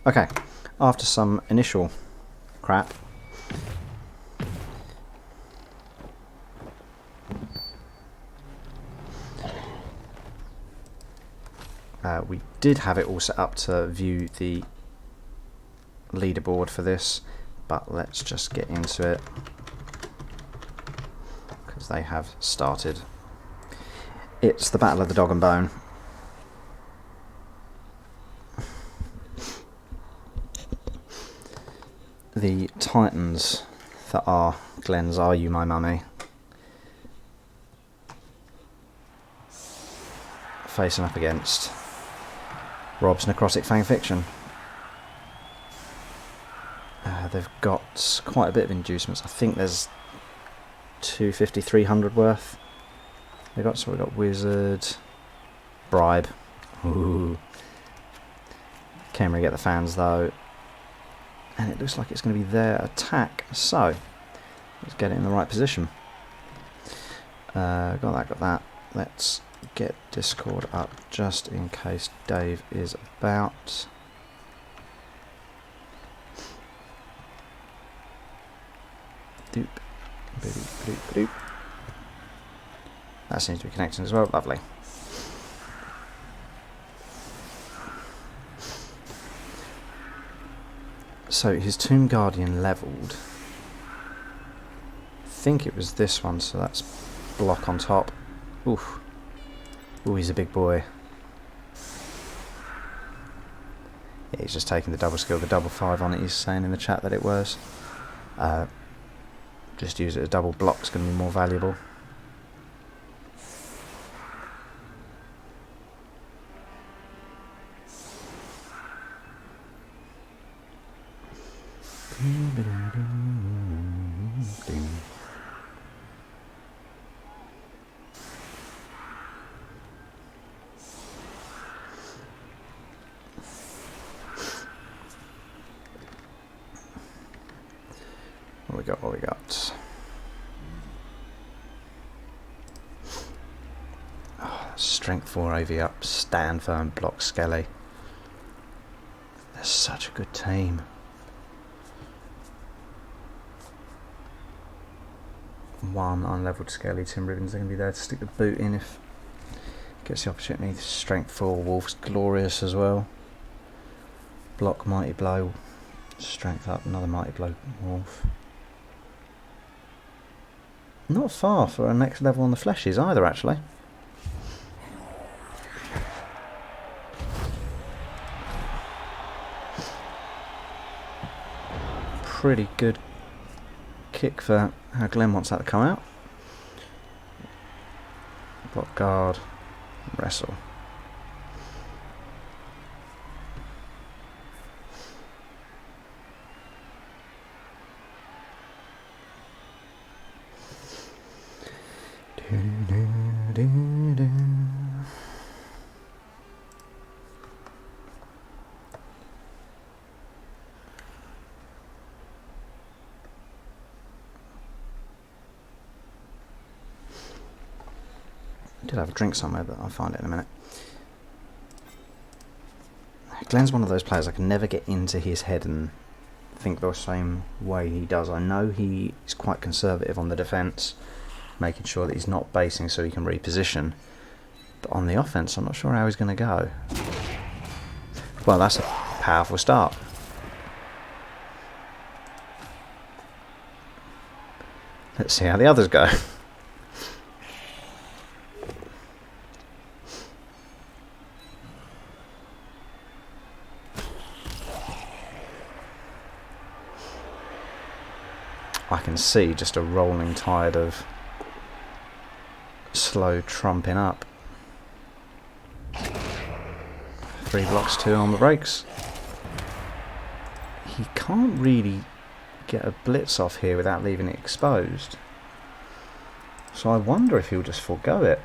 Okay, after some initial crap, we did have it all set up to view the leaderboard for this, but let's just get into it because they have started. It's the Battle of the Dog and Bone. The titans that are Glenn's Are You My Mummy facing up against Rob's Necrotic Fang Fiction. They've got quite a bit of inducements. I think there's 250, 300 worth. We've got Wizard, Bribe. Ooh. Khemri get the fans though. And it looks like it's going to be their attack. So, let's get it in the right position. Got that. Let's get Discord up just in case Dave is about. Doop. Boop, boop, boop. That seems to be connecting as well. Lovely. So his Tomb Guardian levelled. I think it was this one, so that's block on top. Oof. Ooh, he's a big boy. Yeah, he's just taking the double skill, the double 5 on it. He's saying in the chat that it was. Just use it as double block's going to be more valuable. What we got? Oh, strength 4 AV up, stand firm, block Skelly. They're such a good team. One unlevelled Skelly, Tim Ribbons are going to be there to stick the boot in if gets the opportunity. Strength 4 Wolf's glorious as well. Block Mighty Blow, strength up, another Mighty Blow Wolf. Not far for a next level on the fleshies either, actually. Pretty good kick for how Glenn wants that to come out. Block guard, wrestle. I did have a drink somewhere, but I'll find it in a minute. Glenn's one of those players I can never get into his head and think the same way he does. I know he is quite conservative on the defence, making sure that he's not basing so he can reposition. But on the offence, I'm not sure how he's going to go. Well, that's a powerful start. Let's see how the others go. I can see just a rolling tide of slow trumping up. 3 blocks, 2 on the brakes. He can't really get a blitz off here without leaving it exposed. So I wonder if he'll just forego it.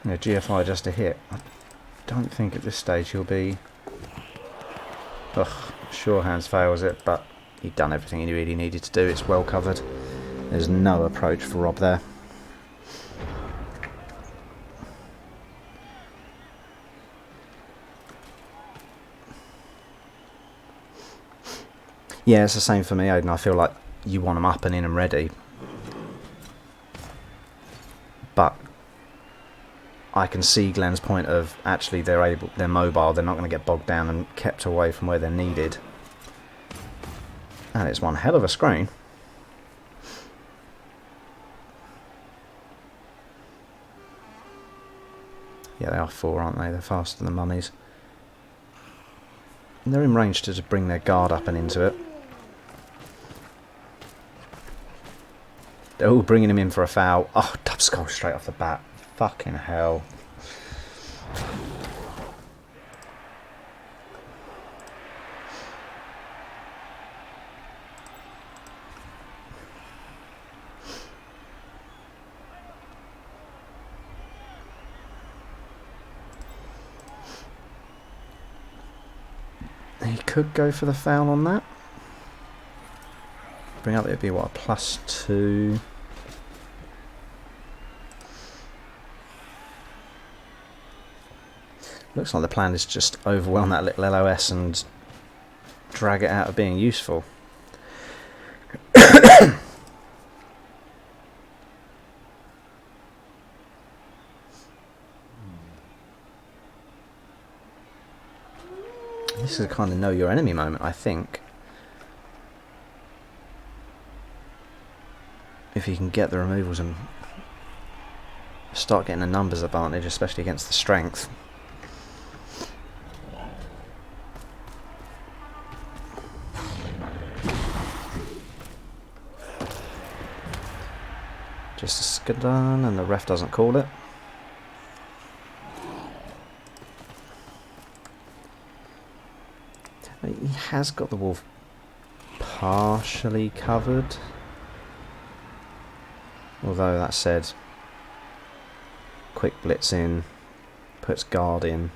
GFI just a hit. I don't think at this stage he'll be... Ugh. Sure hands fails it, but he'd done everything he really needed to do. It's well covered. There's no approach for Rob there. Yeah, it's the same for me, Odin. I feel like you want them up and in and ready. But I can see Glenn's point of actually they're mobile, they're not going to get bogged down and kept away from where they're needed. And it's one hell of a screen. Yeah, they are 4, aren't they? They're faster than mummies. And they're in range to just bring their guard up and into it. They're all bringing him in for a foul. Oh, dub skull straight off the bat. Fucking hell. He could go for the foul on that. Bring up, it would be what, a +2. Looks like the plan is just overwhelm that little LOS and drag it out of being useful. This is a kind of know your enemy moment, I think. If you can get the removals and start getting a numbers advantage, especially against the strength. Just a skadon, and the ref doesn't call it. He has got the wolf partially covered. Although that said, quick blitz in, puts guard in.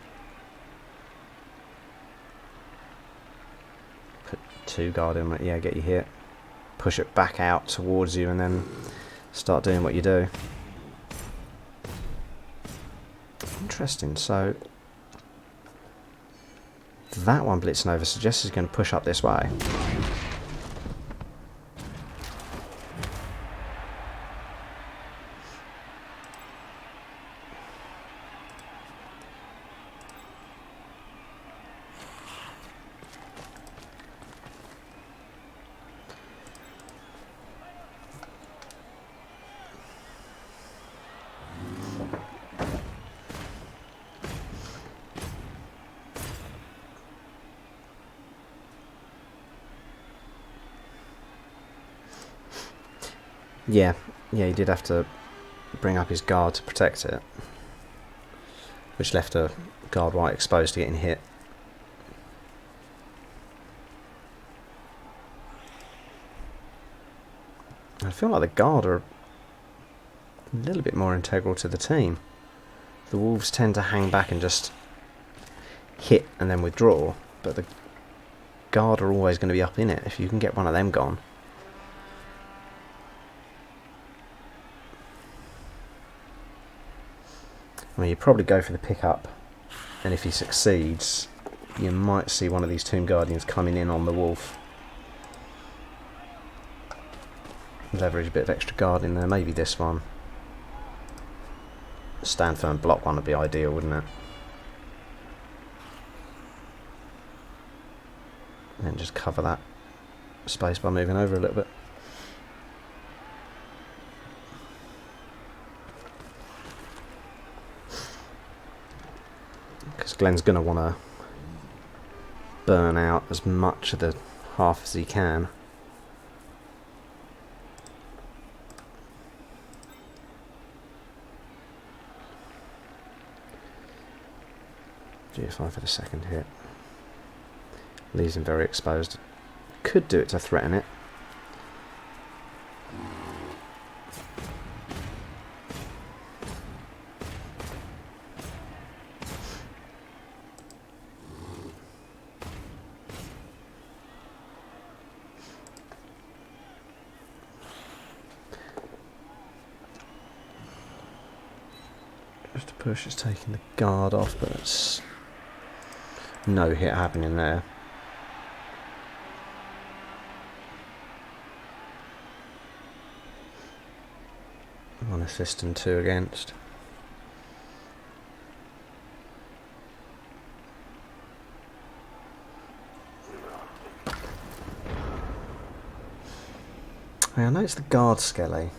Put 2 guard in, yeah, get you hit. Push it back out towards you and then start doing what you do. Interesting, so that one blitzing over suggests he's going to push up this way. Yeah, he did have to bring up his guard to protect it, which left a guard right exposed to getting hit. I feel like the guard are a little bit more integral to the team. The wolves tend to hang back and just hit and then withdraw, but the guard are always going to be up in it if you can get one of them gone. I mean, you probably go for the pickup, and if he succeeds, you might see one of these Tomb Guardians coming in on the wolf. Leverage a bit of extra guard in there, maybe this one. Stand firm block one would be ideal, wouldn't it? And then just cover that space by moving over a little bit. Because Glenn's going to want to burn out as much of the half as he can. GFI for the second hit. Leaves him very exposed. Could do it to threaten it. Push to push, it's taking the guard off, but it's no hit happening there. One assist and 2 against. I know it's the guard skelly.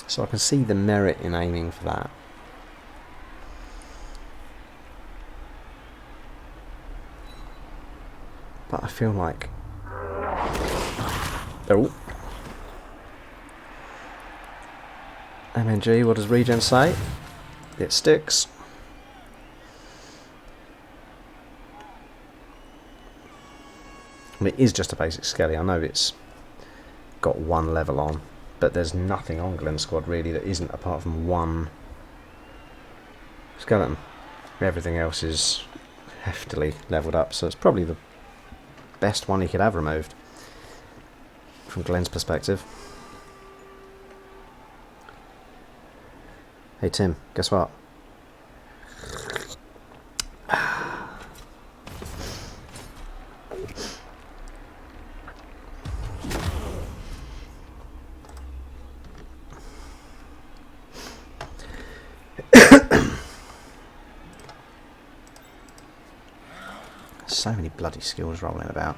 So I can see the merit in aiming for that. But I feel like... Oh. MNG, what does Regen say? It sticks. I mean, it is just a basic skelly. I know it's got 1 level on, but there's nothing on Glenn's squad really that isn't apart from 1 skeleton. Everything else is heftily leveled up, so it's probably the best one he could have removed from Glenn's perspective. Hey Tim, guess what? So many bloody skills rolling about.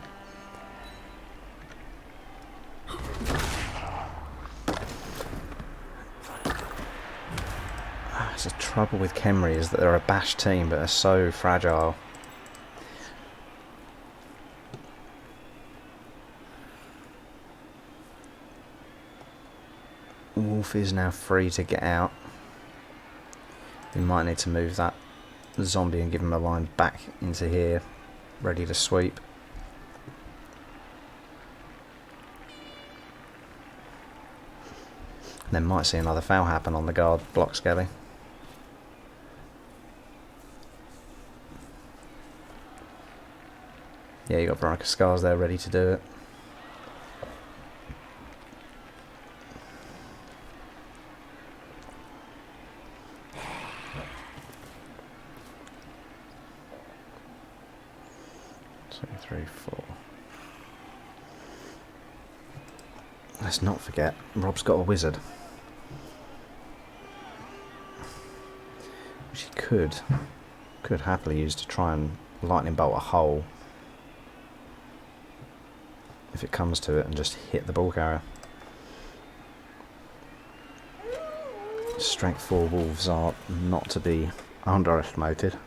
That's the trouble with Khemri, is that they're a bash team but are so fragile. Wolf is now free to get out. We might need to move that zombie and give him a line back into here, ready to sweep. Then might see another foul happen on the guard block skelly. Yeah, you got Veronica Scars there ready to do it. Two, three, four. Let's not forget, Rob's got a wizard. Which he could happily use to try and lightning bolt a hole. If it comes to it, and just hit the ball carrier. Strength 4 wolves are not to be underestimated.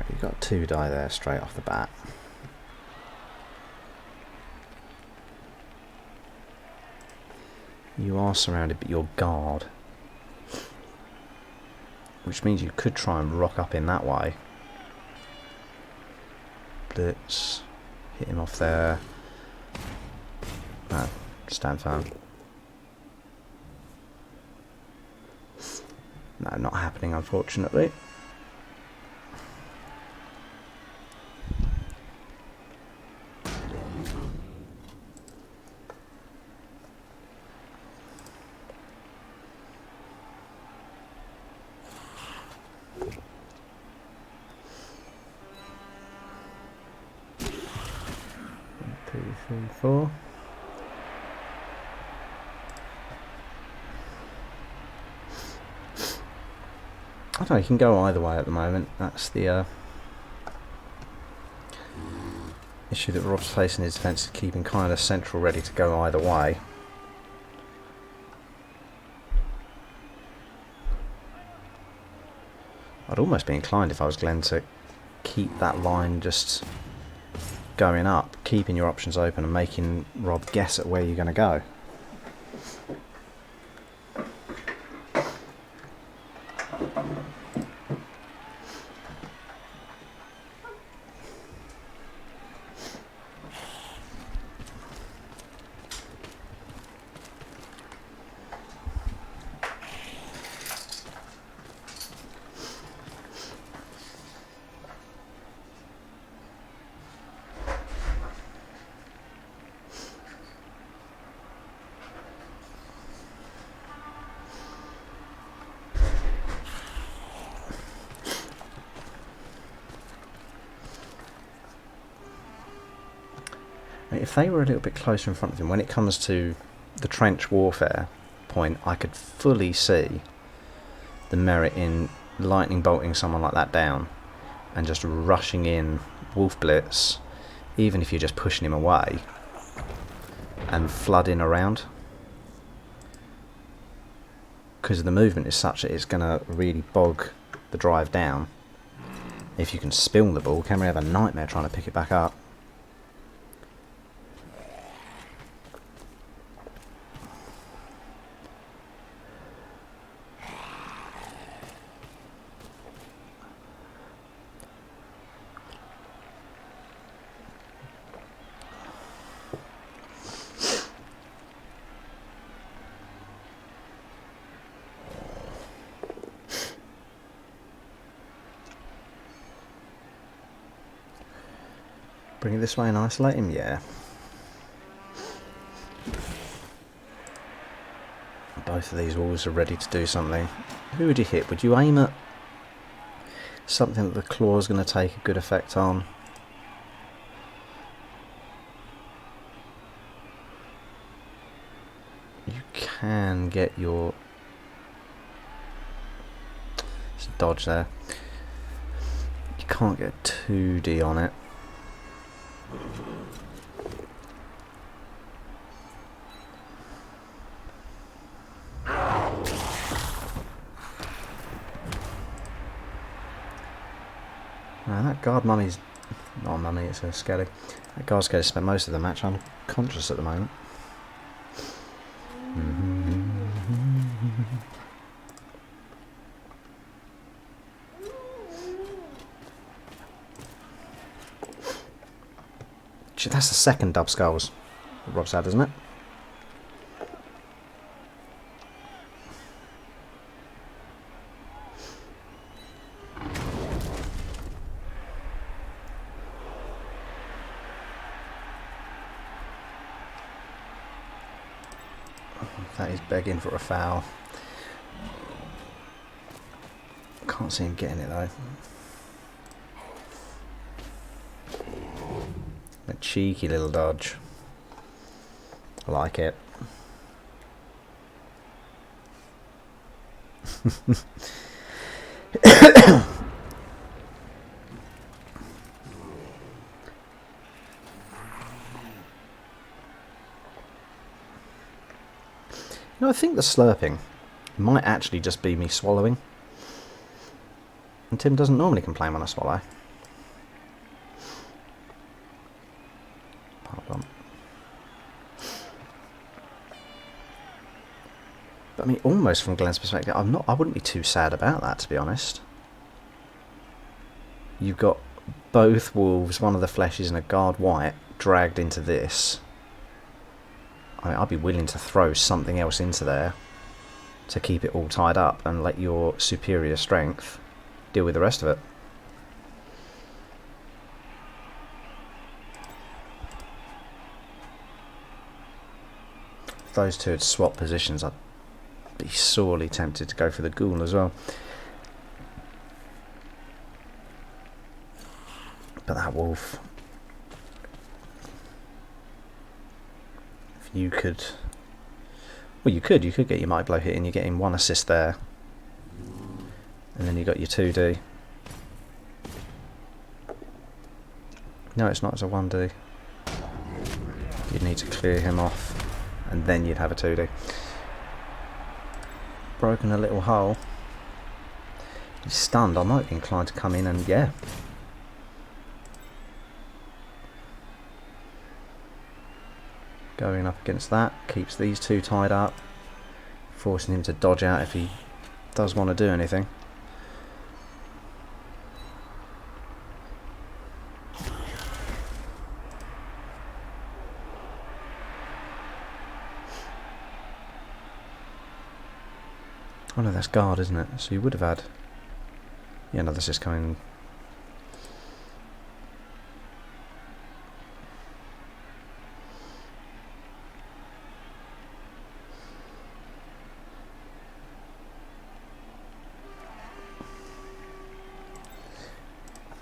You've got 2 die there straight off the bat. You are surrounded by your guard, which means you could try and rock up in that way. Blitz, hit him off there. No, stand firm. No, not happening, unfortunately. Two, three, four. I don't know, you can go either way at the moment. That's the issue that Rob's facing, his defence is keeping kind of central, ready to go either way. I'd almost be inclined, if I was Glenn, to keep that line just going up, keeping your options open and making Rob guess at where you're going to go. If they were a little bit closer in front of him, when it comes to the trench warfare point, I could fully see the merit in lightning bolting someone like that down and just rushing in Wolf Blitz, even if you're just pushing him away, and flooding around. Because the movement is such that it's going to really bog the drive down. If you can spill the ball, Khemri have a nightmare trying to pick it back up. Bring it this way and isolate him, yeah. Both of these wolves are ready to do something. Who would you hit? Would you aim at something that the claw is going to take a good effect on? You can get your... There's a dodge there. You can't get 2D on it. Now that guard mummy's not a mummy, it's a skelly. That guard skelly spent most of the match unconscious at the moment. That's the second dub skulls Rob's had, isn't it? That is begging for a foul. Can't see him getting it though. A cheeky little dodge. I like it. No, I think the slurping might actually just be me swallowing. And Tim doesn't normally complain when I swallow. Hold on. But I mean, almost from Glenn's perspective, I wouldn't be too sad about that, to be honest. You've got both wolves, one of the fleshes and a guard white, dragged into this. I mean, I'd be willing to throw something else into there to keep it all tied up and let your superior strength deal with the rest of it. If those two had swapped positions, I'd be sorely tempted to go for the ghoul as well. But that wolf... You could, well, you could get your might blow hit and you're getting 1 assist there, and then you got your 2D. No, it's not, it's a 1D. You'd need to clear him off, and then you'd have a 2D. Broken a little hole. He's stunned. I might be inclined to come in and yeah. Going up against that, keeps these two tied up, forcing him to dodge out if he does want to do anything. Oh no, that's guard, isn't it? So you would have had... Yeah, no, this is coming...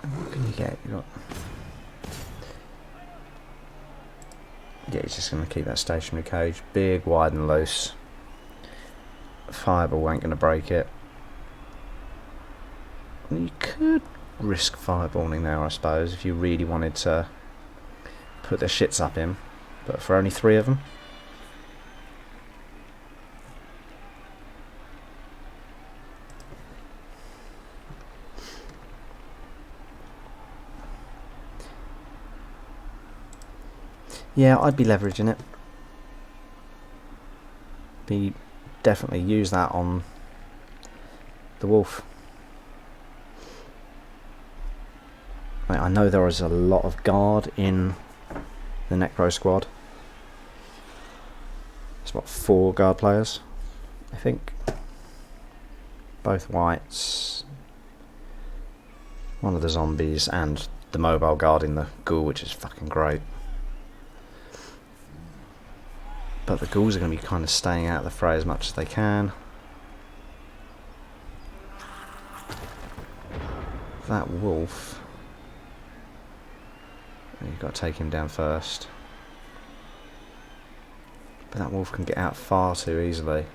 What can you get? You got... Yeah, he's just going to keep that stationary cage big, wide and loose. Fireball ain't going to break it. You could risk fireballing now, I suppose, if you really wanted to put their shits up him. But for only 3 of them. Yeah, I'd be leveraging it. Definitely use that on the wolf. I know there is a lot of guard in the Necro squad. It's what, 4 guard players, I think. Both whites, one of the zombies, and the mobile guard in the ghoul, which is fucking great. But the ghouls are going to be kind of staying out of the fray as much as they can. That wolf, you've got to take him down first. But that wolf can get out far too easily.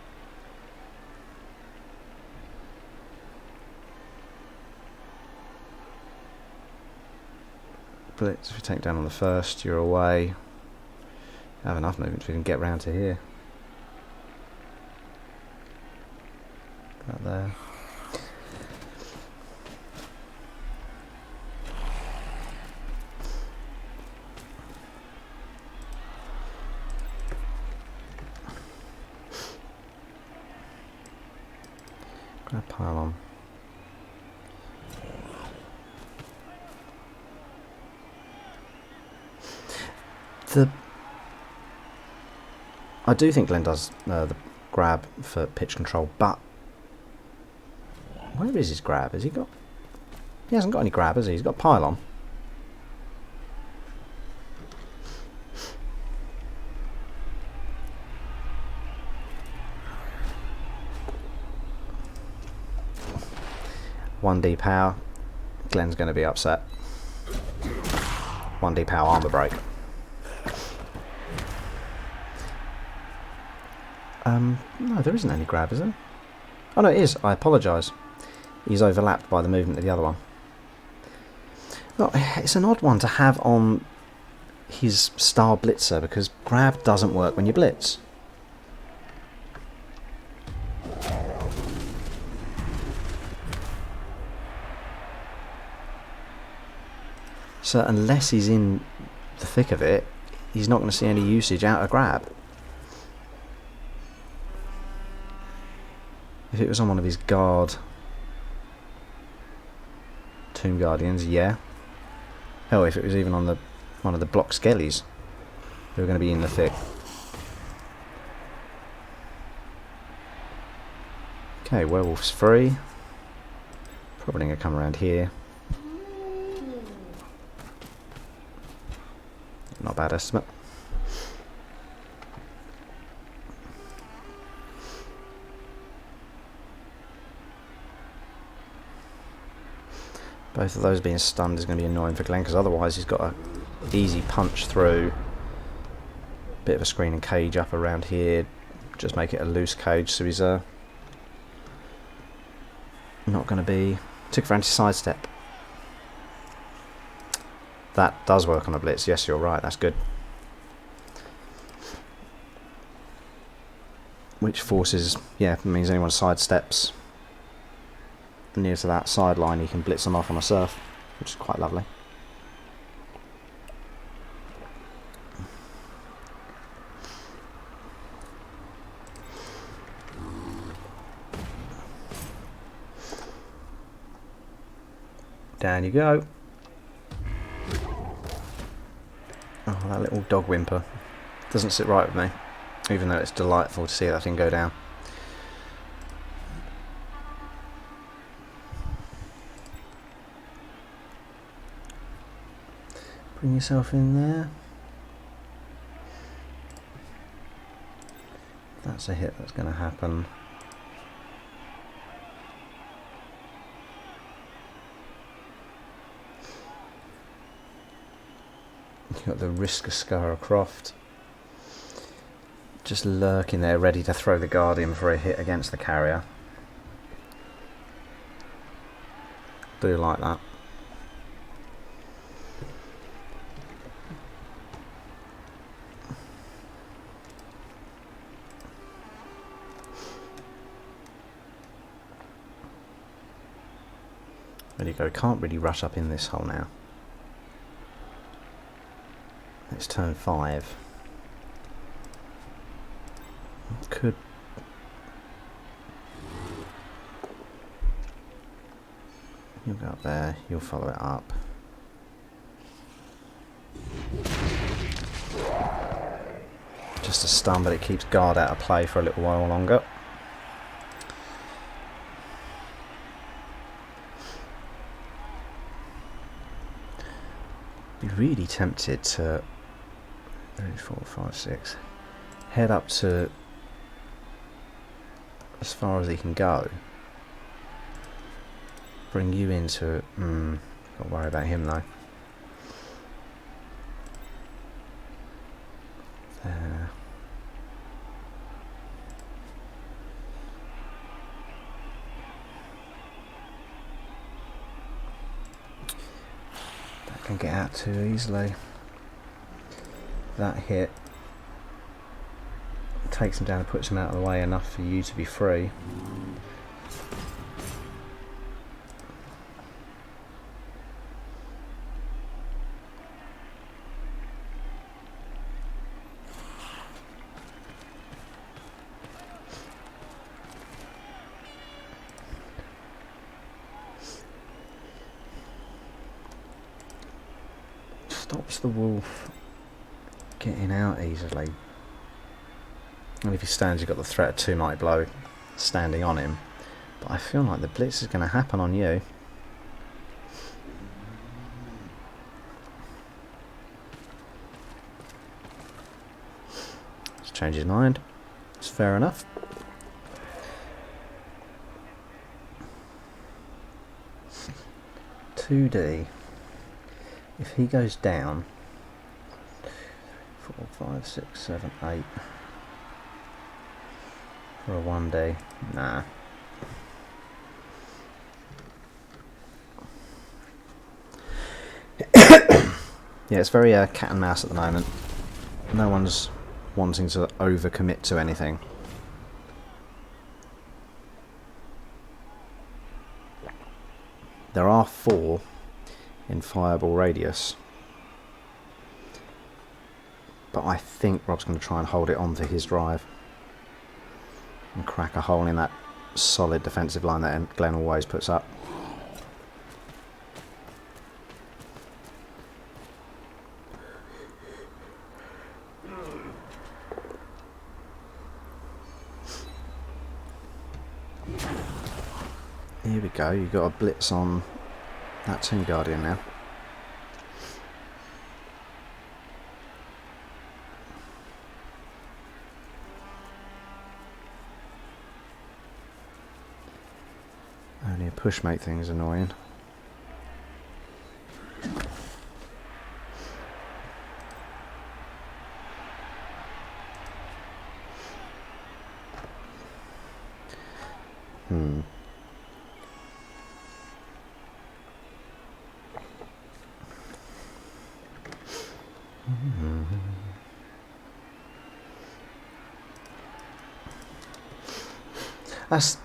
Blitz, if you take down on the first, you're away. Have enough movement so we can get round to here. About there. Gonna pile on. I do think Glenn does the grab for pitch control, but where is his grab? Has he got? He hasn't got any grab, has he? He's got pylon. (1D power). Glenn's going to be upset. (1D power armor break). No, there isn't any grab, is there? Oh no, it is. I apologise. He's overlapped by the movement of the other one. Well, it's an odd one to have on his star blitzer because grab doesn't work when you blitz. So unless he's in the thick of it, he's not going to see any usage out of grab. If it was on one of his guard Tomb Guardians, yeah. Hell, if it was even on one of the block skellies, who are going to be in the thick. Okay, werewolf's free. Probably going to come around here. Not a bad estimate. Both of those being stunned is going to be annoying for Glenn because otherwise he's got a easy punch through. Bit of a screen and cage up around here. Just make it a loose cage so he's not going to be... Took for anti-sidestep. That does work on a blitz. Yes, you're right. That's good. Which forces... Yeah, means anyone sidesteps near to that sideline, you can blitz them off on a surf, which is quite lovely. Down you go. Oh, that little dog whimper doesn't sit right with me, even though it's delightful to see that thing go down. Bring yourself in there. That's a hit that's going to happen. You've got the Risk of Scaracroft. Just lurking there, ready to throw the Guardian for a hit against the carrier. Do like that. There you go, can't really rush up in this hole now. It's turn 5. Could... You'll go up there, you'll follow it up. Just a stun, but it keeps guard out of play for a little while longer. Be really tempted to 3, 4, 5, 6 head up to as far as he can go. Bring you into it. Got to worry about him though. There. That can get out too easily. That hit takes him down and puts him out of the way enough for you to be free. Stops the wolf getting out easily. And if he stands, you've got the threat of 2 mighty blow standing on him. But I feel like the blitz is going to happen on you. Let's change his mind. It's fair enough. $2D. If he goes down, 4, 5, 6, 7, 8 for a 1D, nah. Yeah, it's very cat and mouse at the moment. No one's wanting to overcommit to anything. There are 4 in fireball radius, but I think Rob's going to try and hold it on for his drive and crack a hole in that solid defensive line that Glenn always puts up. Here we go, you've got a blitz on that Tomb Guardian now. Only a push make things annoying. That's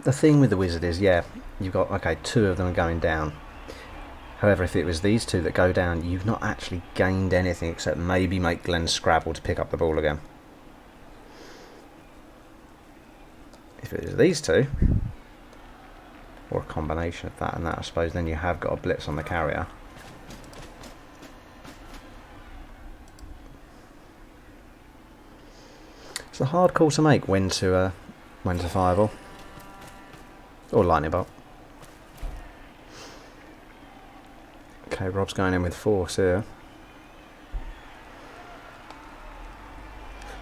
the thing with the wizard is, yeah, you've got, okay, 2 of them are going down. However, if it was these 2 that go down, you've not actually gained anything except maybe make Glenn scrabble to pick up the ball again. If it was these 2, or a combination of that and that, I suppose, then you have got a blitz on the carrier. It's a hard call to make when to fireball or lightning bolt. Okay, Rob's going in with force here.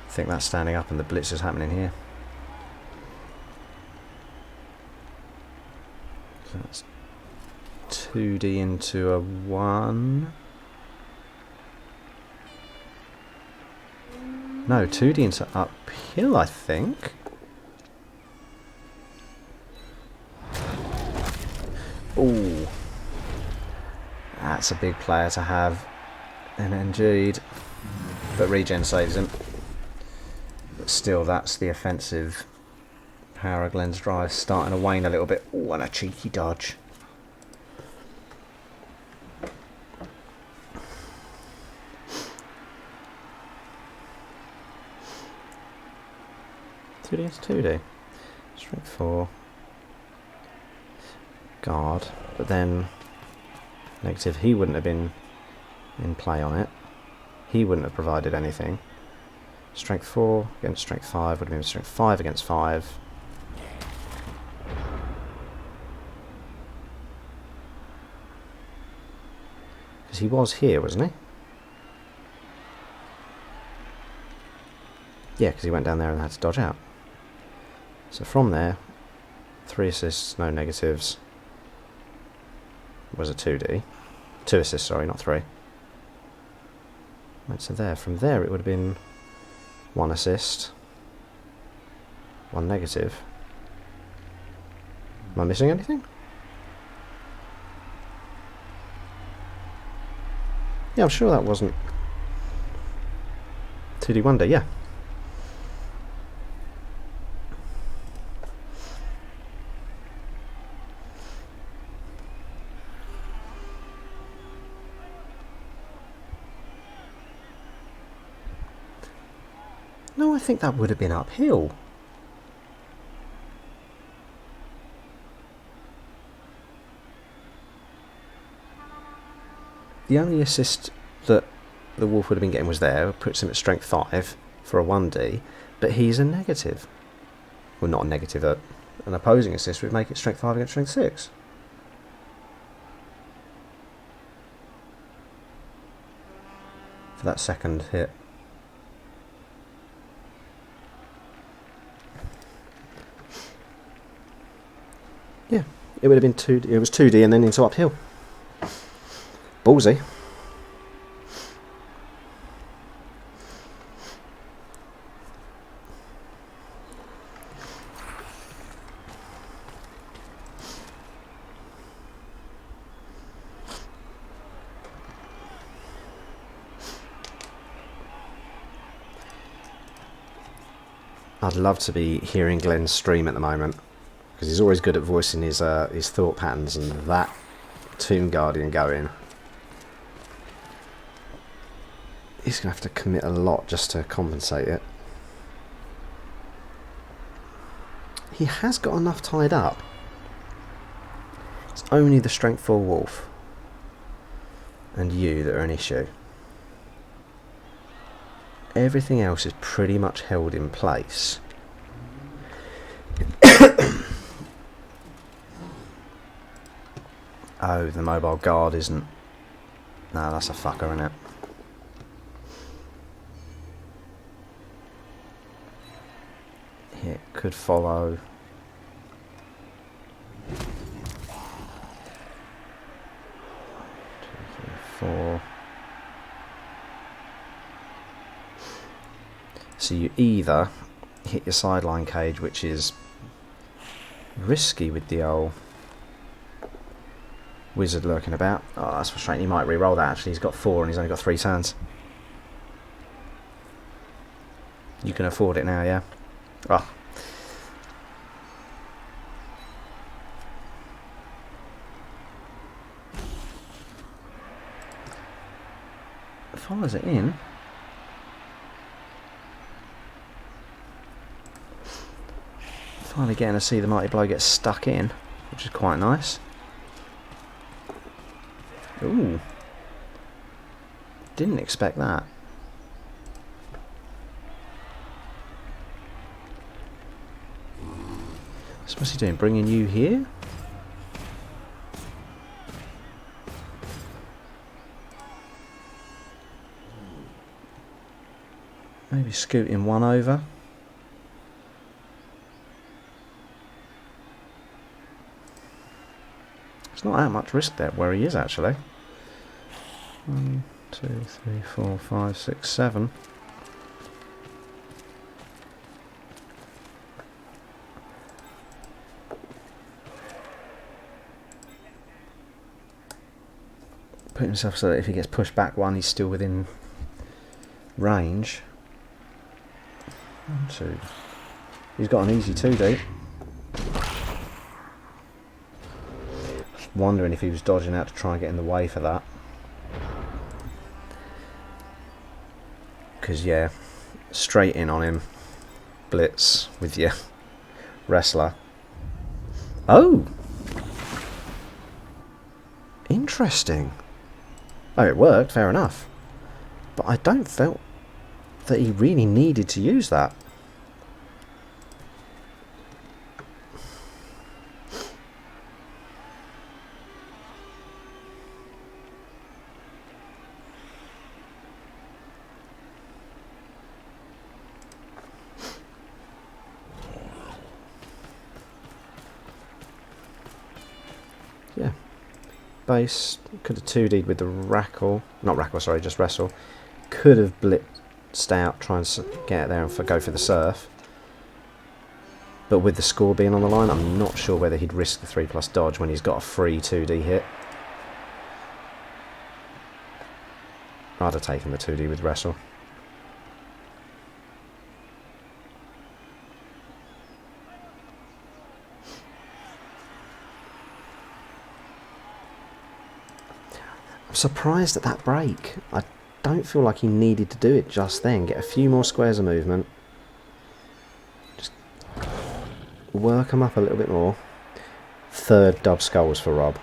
I think that's standing up and the blitz is happening here. So that's 2D into a 1. No, 2D into uphill, I think. Ooh. That's a big player to have. And indeed. But regen saves him. But still, that's the offensive power of Glenn's drive starting to wane a little bit. Ooh, and a cheeky dodge. Two D into 2D. Strength 4. Guard. But then negative, he wouldn't have been in play on it. He wouldn't have provided anything. Strength 4 against Strength 5 would have been Strength 5 against 5. Because he was here, wasn't he? Yeah, because he went down there and had to dodge out. So from there, 3 assists, no negatives. Was a 2D. 2 assists, sorry, not 3. Right, so there. From there it would have been 1 assist, 1 negative. Am I missing anything? Yeah, I'm sure that wasn't 2D Wonder, yeah. No, I think that would have been uphill. The only assist that the Wolf would have been getting was there, puts him at strength 5 for a 1D, but he's a negative. Well, not a negative, an opposing assist would make it strength 5 against strength 6. For that second hit. Yeah, it would have been 2D. It was 2D and then into uphill. Ballsy. I'd love to be hearing Glenn's stream at the moment, because he's always good at voicing his thought patterns, and that Tomb Guardian going, he's going to have to commit a lot just to compensate it. He has got enough tied up. It's only the strength 4 Wolf and you that are an issue. Everything else is pretty much held in place. Oh, the mobile guard isn't. No, that's a fucker, isn't it? It could follow. 2, 3, 4. So you either hit your sideline cage, which is risky with the old wizard lurking about. Oh, that's frustrating. He might re-roll that actually. He's got 4 and he's only got 3 turns. You can afford it now, yeah? Oh. Follows it in. Finally getting to see the mighty blow get stuck in, which is quite nice. Ooh. Didn't expect that. So what's he doing? Bringing you here? Maybe scooting 1 over. It's not that much risk there where he is actually. 1, 2, 3, 4, 5, 6, 7. put himself so that if he gets pushed back one, he's still within range. 1, 2. He's got an easy 2D. Just wondering if he was dodging out to try and get in the way for that. Because, yeah, straight in on him. Blitz with your wrestler. Oh! Interesting. Oh, it worked, fair enough. But I don't feel that he really needed to use that. Yeah. Base. Could have 2D'd with the Rackle. Not Rackle, sorry, just Wrestle. Could have blitzed out, try and get there and go for the Surf. But with the score being on the line, I'm not sure whether he'd risk the 3+ dodge when he's got a free 2D hit. I'd have taken the 2D with Wrestle. I'm surprised at that break. I don't feel like he needed to do it just then. Get a few more squares of movement. Just work him up a little bit more. Third dub skulls for Rob.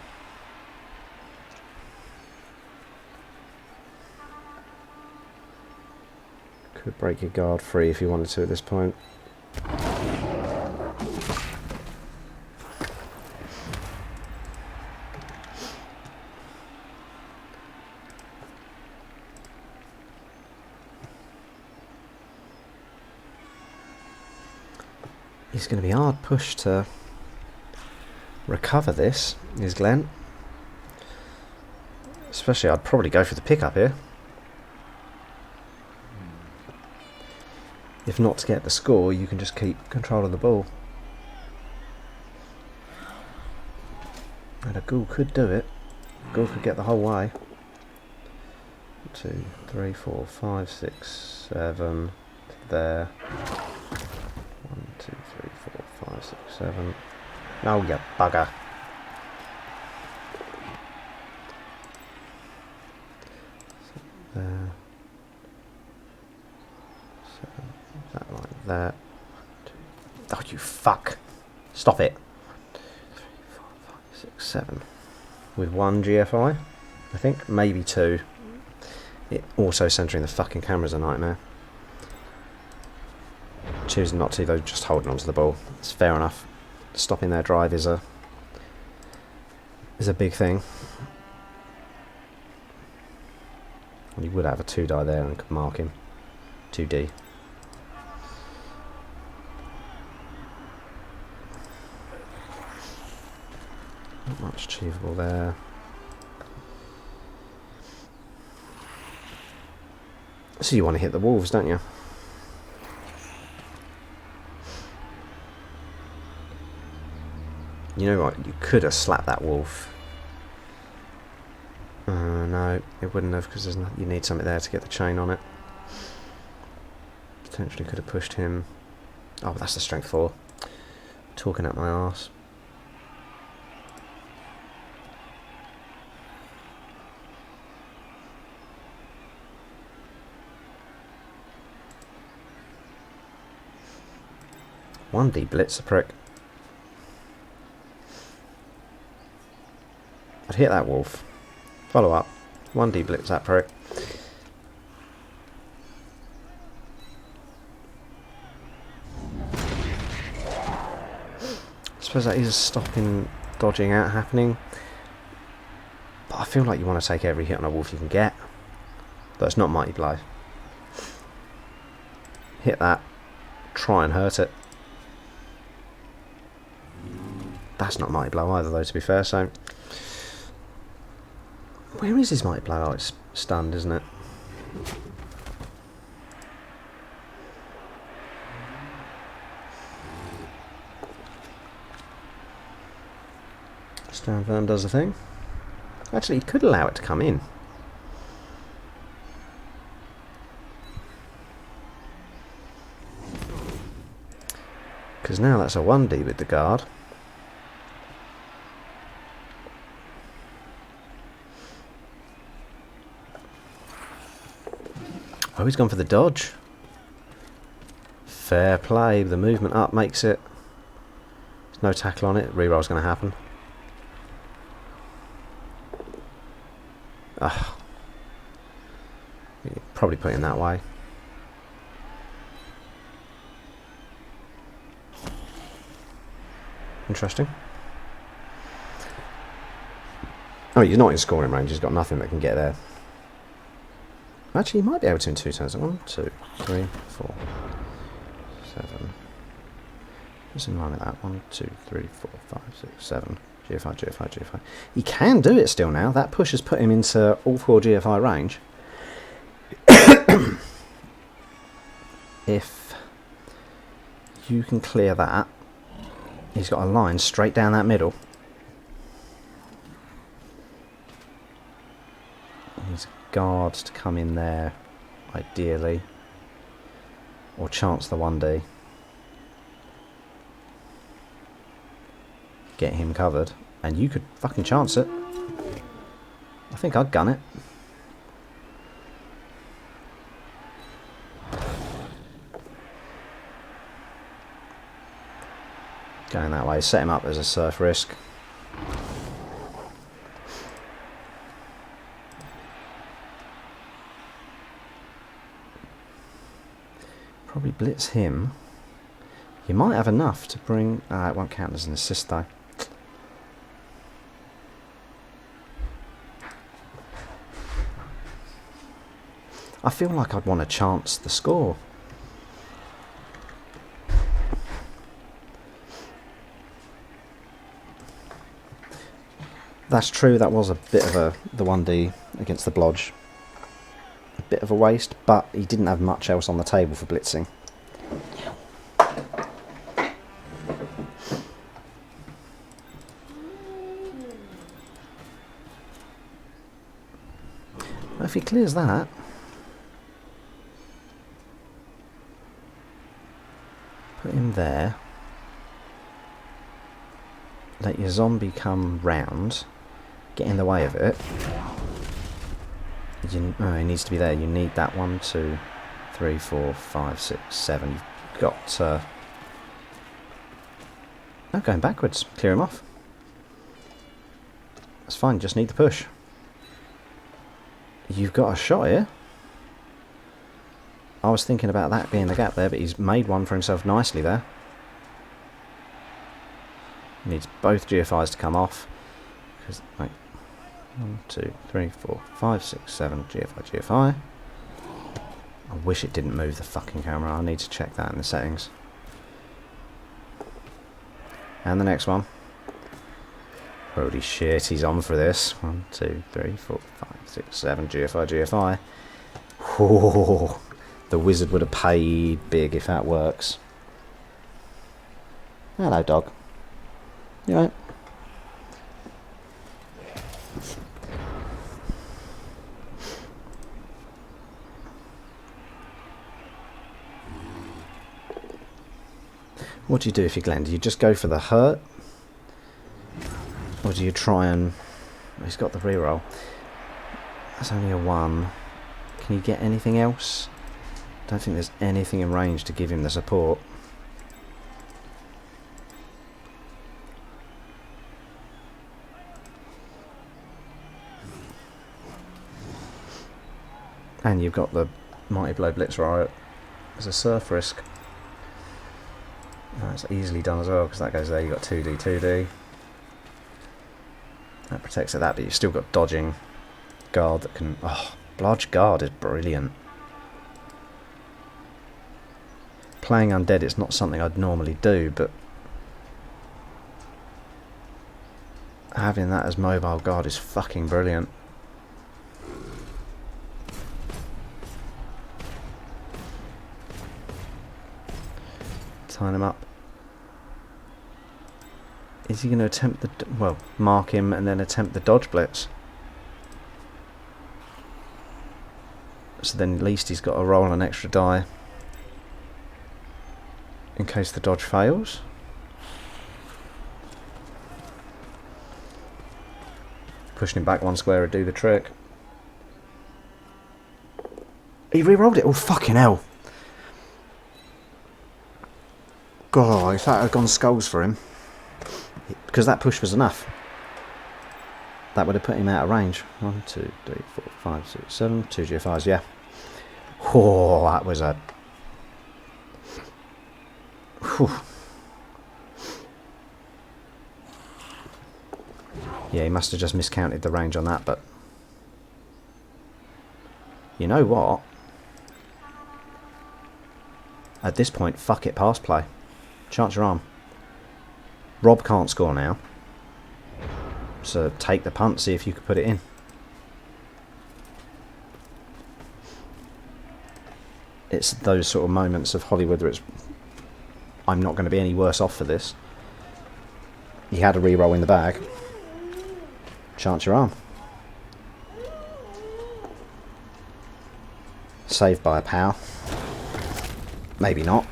Could break your guard free if you wanted to at this point. It's going to be hard push to recover this, is Glenn. Especially, I'd probably go for the pickup here. If not to get the score, you can just keep control of the ball. And a Ghoul could do it. Ghoul could get the whole way. 2, 3, 4, 5, 6, 7. There. 1, 2, 3, 4, 5, 6, 7. Oh, you bugger. There. 7. That like that. 2. Oh, you fuck. Stop it. 3, 4, 5, 6, 7. With 1 GFI, I think. Maybe 2. It also centering the fucking camera's a nightmare. Choosing not to, though, just holding onto the ball. It's fair enough. Stopping their drive is a big thing. You would have a 2-die there and could mark him. 2D. Not much achievable there. So you want to hit the wolves, don't you? You know what? You could have slapped that wolf. No, it wouldn't have, because you need something there to get the chain on it. Potentially could have pushed him. Oh, that's the strength 4. Talking at my arse. One D blitz a prick. I'd hit that wolf. Follow up. 1D blitz that prick. I suppose that is stopping dodging out happening. But I feel like you want to take every hit on a wolf you can get. That's not Mighty Blow. Hit that. Try and hurt it. That's not Mighty Blow either, though, to be fair, so... Where is his Mighty Blow? Oh, it's stunned, isn't it? Stand firm does the thing. Actually, he could allow it to come in. Because now that's a 1D with the guard. Oh, he's gone for the dodge. Fair play. The movement up makes it. There's no tackle on it. Reroll's going to happen. Ah, probably put it in that way. Interesting. Oh, he's not in scoring range. He's got nothing that can get there. Actually, he might be able to in 2 turns. 1, 2, 3, 4, 7. Just in line with that. 1, 2, 3, 4, 5, 6, 7. GFI, GFI, GFI. He can do it still now. That push has put him into all 4 GFI range. If you can clear that, he's got a line straight down that middle. He's guards to come in there, ideally, or chance the 1D. Get him covered, and you could fucking chance it. I think I'd gun it. Going that way, set him up as a surf risk. Probably blitz him. You might have enough to bring... it won't count as an assist though. I feel like I'd want to chance the score. That's true, that was a bit of the 1D against the Blodge. A bit of a waste, but he didn't have much else on the table for blitzing. Well, if he clears that... Put him there. Let your zombie come round. Get in the way of it. He needs to be there. You need that 1, 2, 3, 4, 5, 6, 7. You've got... no, going backwards. Clear him off. That's fine. Just need the push. You've got a shot here. I was thinking about that being the gap there, but he's made one for himself nicely there. Needs both GFIs to come off. Because, like, 1, 2, 3, 4, 5, 6, 7, GFI, GFI. I wish it didn't move the fucking camera. I need to check that in the settings. And the next one. Holy shit, he's on for this. 1, 2, 3, 4, 5, 6, 7, GFI, GFI. Oh, the wizard would have paid big if that works. Hello, dog. You alright? What do you do if you Glenn? Do you just go for the hurt? Or do you try and... He's got the reroll. That's only a 1. Can you get anything else? Don't think there's anything in range to give him the support. And you've got the Mighty Blow Blitz Riot as a surf risk. That's easily done as well, because that goes there. You've got 2D, 2D. That protects at that, but you've still got dodging guard that can... Oh, Blodge guard is brilliant. Playing undead, it's not something I'd normally do, but having that as mobile guard is fucking brilliant. Tying him up. Is he going to attempt the... Well, mark him and then attempt the dodge blitz? So then at least he's got to roll an extra die in case the dodge fails. Pushing him back one square would do the trick. He re-rolled it. Oh, fucking hell. God, if that had gone skulls for him, because that push was enough, that would have put him out of range. 1, 2, 3, 4, 5, 6, 7. 2 GFIs, yeah. Oh, that was a... Whew. Yeah, he must have just miscounted the range on that, but... You know what? At this point, fuck it, pass play. Chance your arm. Rob can't score now. So take the punt, see if you could put it in. It's those sort of moments of Hollywood where it's... I'm not going to be any worse off for this. He had a re-roll in the bag. Chance your arm. Saved by a pow. Maybe not.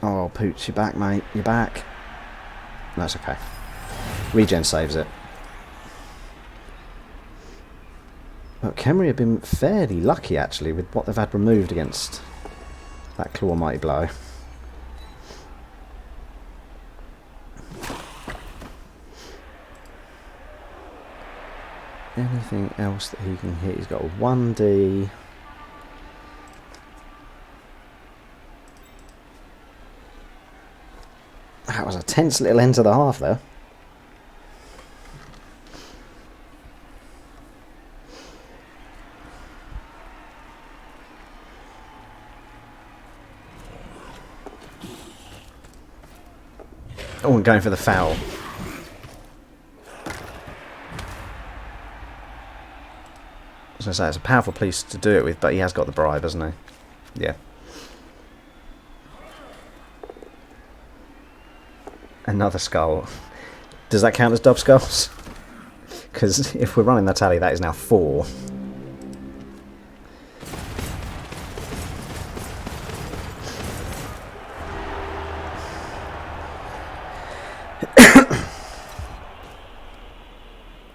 Oh, Pooch, you're back, mate. You're back. That's okay. Regen saves it. But Khemri have been fairly lucky, actually, with what they've had removed against that Claw Mighty Blow. Anything else that he can hit? He's got a 1D. That was a tense little end to the half there. Oh, and going for the foul. I was going to say, it's a powerful piece to do it with, but he has got the bribe, hasn't he? Yeah. Another skull. Does that count as dub skulls? Because if we're running the tally, that is now 4.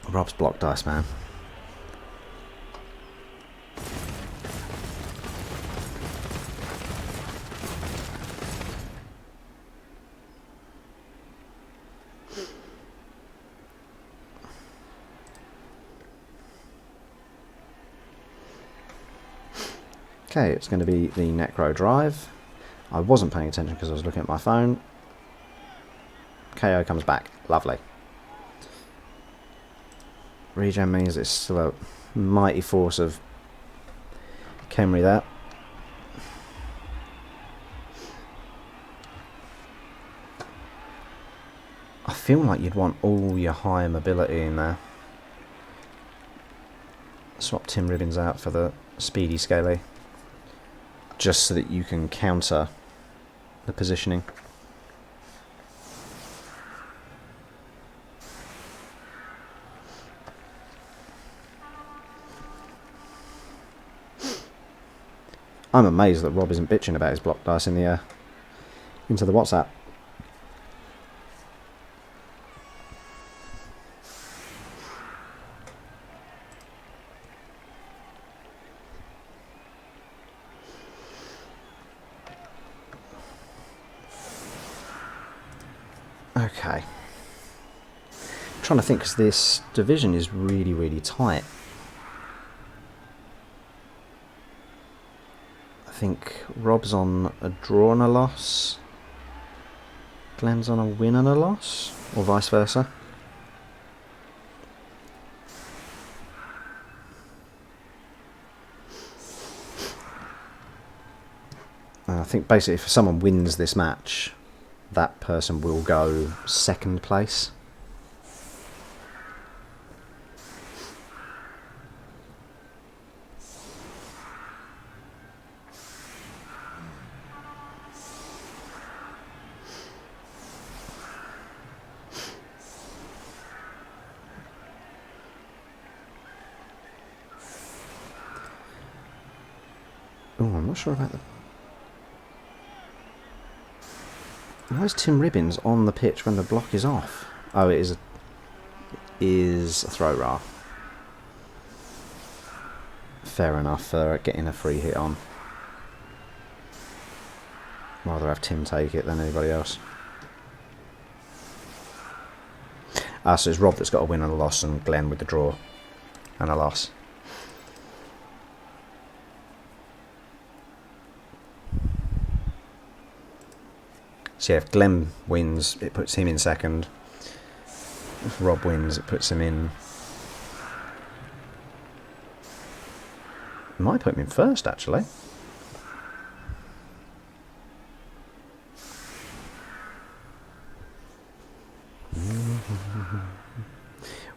Rob's block dice, man. Okay, it's going to be the Necro drive. I wasn't paying attention because I was looking at my phone. KO comes back. Lovely. Regen means it's still a mighty force of Khemri there. I feel like you'd want all your high mobility in there. Swap Tim Ribbons out for the speedy scaly, just so that you can counter the positioning. I'm amazed that Rob isn't bitching about his block dice in the into the WhatsApp. Okay. I'm trying to think, because this division is really, really tight. I think Rob's on a draw and a loss. Glenn's on a win and a loss, or vice versa. I think basically if someone wins this match, that person will go second place. not sure about the... Why is Tim Ribbins on the pitch when the block is off? Oh, it is a throw raw. Fair enough for getting a free hit on. Rather have Tim take it than anybody else. So it's Rob that's got a win and a loss, and Glenn with the draw and a loss. So yeah, if Glenn wins, it puts him in second. If Rob wins, it puts him in... It might put him in first, actually.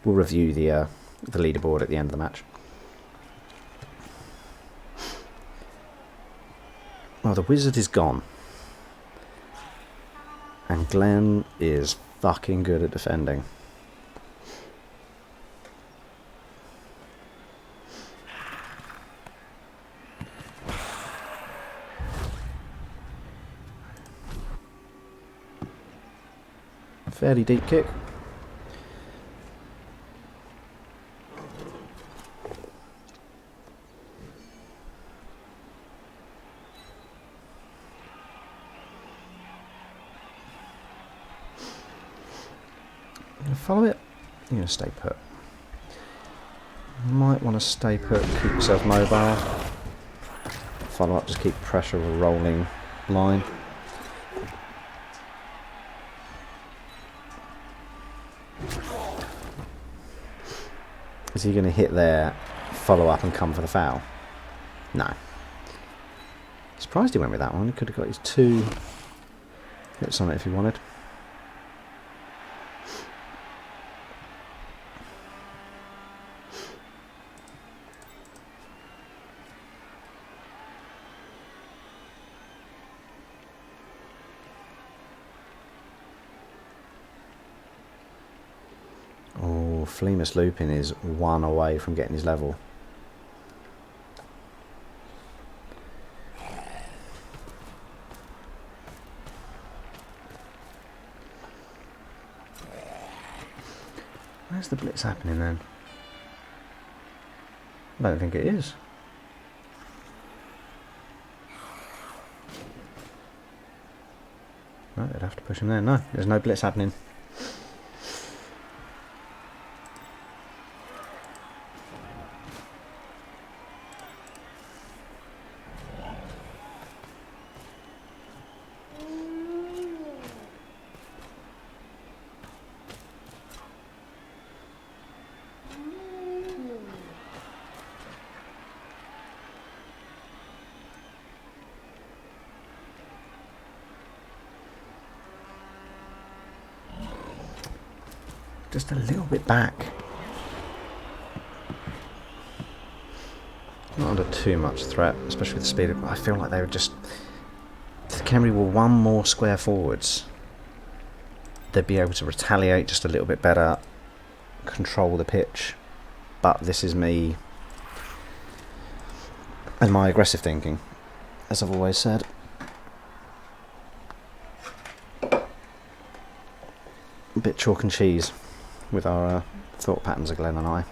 We'll review the leaderboard at the end of the match. Well, the wizard is gone. And Glenn is fucking good at defending. Fairly deep kick. Follow it. You're going to stay put. Might want to stay put, keep yourself mobile. Follow up, just keep pressure of a rolling line. Is he going to hit there, follow up and come for the foul? No. Surprised he went with that one. He could have got his 2 hits on it if he wanted. Fleamus Lupin is 1 away from getting his level. Where's the blitz happening then? I don't think it is. No, they'd have to push him there. No, there's no blitz happening. Just a little bit back. Not under too much threat, especially with the speed. I feel like they were just... If the Khemri were 1 more square forwards, they'd be able to retaliate just a little bit better, control the pitch. But this is me and my aggressive thinking, as I've always said. A bit chalk and cheese with our thought patterns of Glenn and I.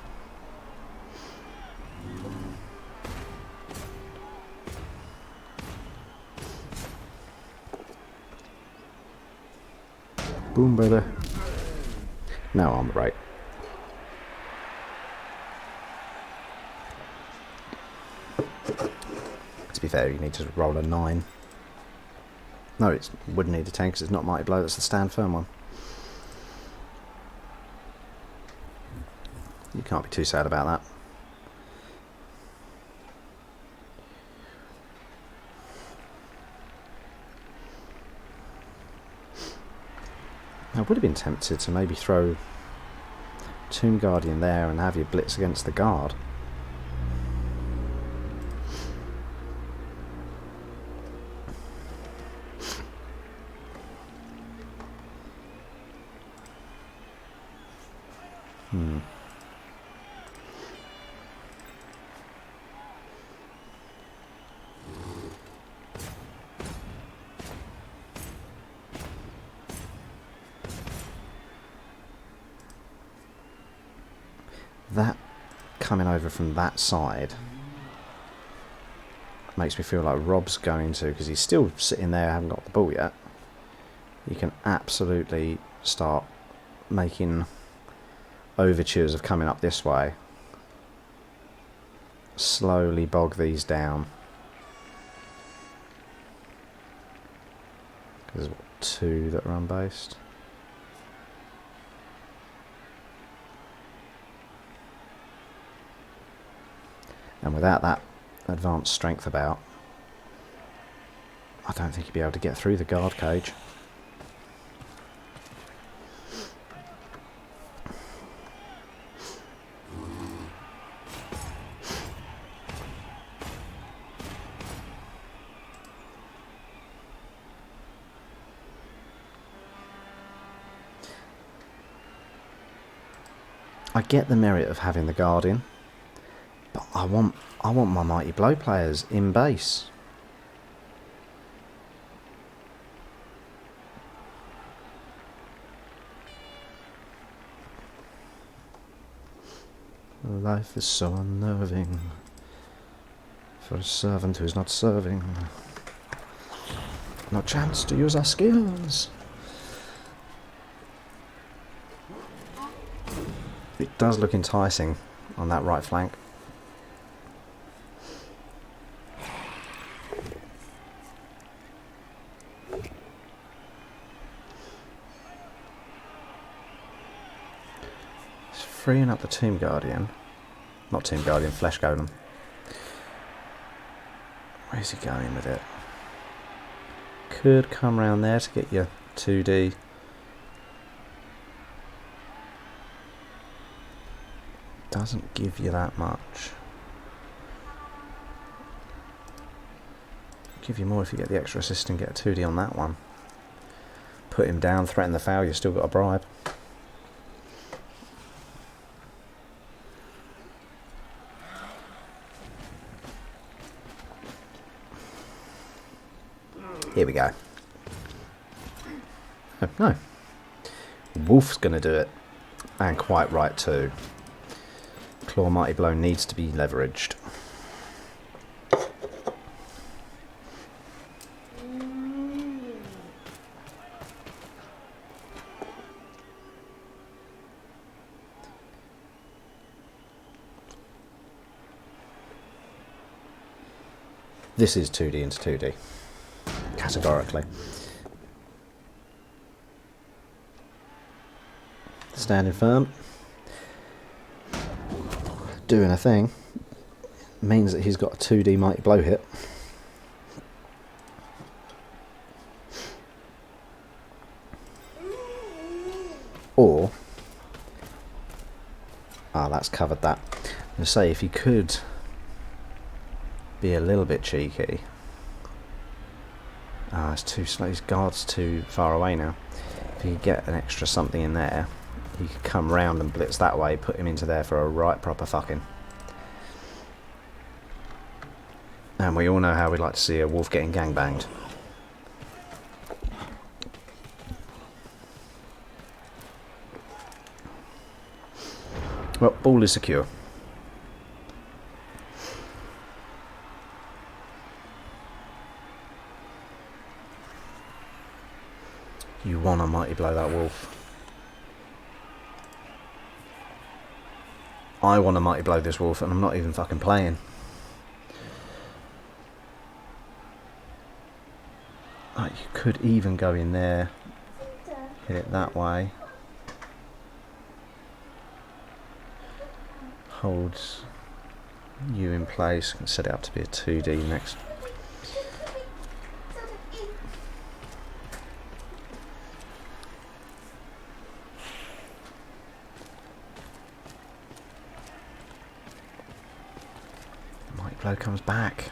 Boom, brother. Now on the right. To be fair, you need to roll a 9. No, it wouldn't need a 10 because it's not Mighty Blow, that's the stand firm one. You can't be too sad about that. I would have been tempted to maybe throw Tomb Guardian there and have your blitz against the guard. coming over from that side. Makes me feel like Rob's going to, because he's still sitting there, haven't got the ball yet. You can absolutely start making overtures of coming up this way. Slowly bog these down. There's 2 that are unbased. And without that advanced strength about, I don't think he'd be able to get through the guard cage. I get the merit of having the guard in, but I want my Mighty Blow players in base. Life is so unnerving for a servant who's not serving. No chance to use our skills. It does look enticing on that right flank. It's freeing up the Tomb Guardian. Not Tomb Guardian, Flesh Golem. Where's he going with it? Could come round there to get your 2D. Doesn't give you that much. Give you more if you get the extra assist and get a 2D on that one. Put him down, threaten the foul, you've still got a bribe. Here we go. Oh, no. Wolf's going to do it. And quite right too. Claw Mighty Blow needs to be leveraged. This is 2D into 2D. Categorically. Standing firm. Doing a thing. Means that he's got a 2D Mighty Blow hit. Or... that's covered that. I'm going to say, if he could be a little bit cheeky... it's too slow. His guard's too far away now. If he could get an extra something in there, he could come round and blitz that way, put him into there for a right proper fucking. And we all know how we like to see a wolf getting gangbanged. Well, ball is secure. You want to Mighty Blow that wolf. I want to Mighty Blow this wolf and I'm not even fucking playing. Like, you could even go in there, hit it that way. Holds you in place, can set it up to be a 2D next. Blow comes back.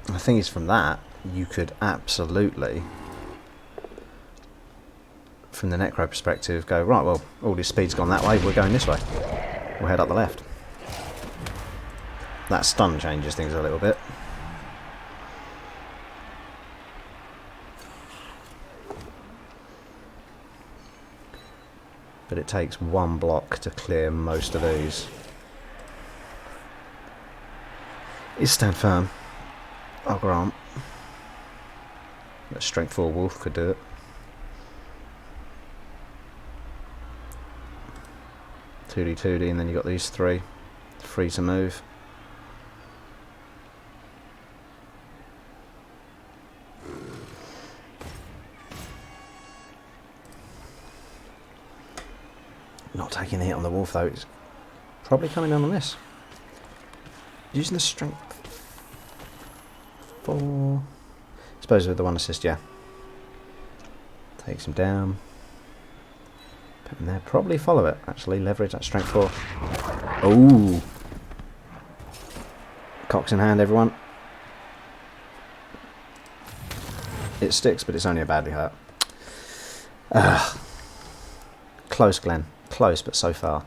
The thing is, from that, you could absolutely, from the Necro perspective, go, right, well, all this speed's gone that way, we're going this way. We'll head up the left. That stun changes things a little bit. but it takes one block to clear most of these. Is stand firm, I'll grant. A strength 4 wolf could do it. Two D, and then you've got these three free to move. Not taking the hit on the wolf though, it's probably coming down on this. Using the strength 4. I suppose with the 1 assist, yeah. Takes him down. Put him there. Probably follow it, actually. Leverage that strength 4. Ooh! Cocks in hand, everyone. It sticks, but it's only a badly hurt. Close, Glenn. Close, but so far.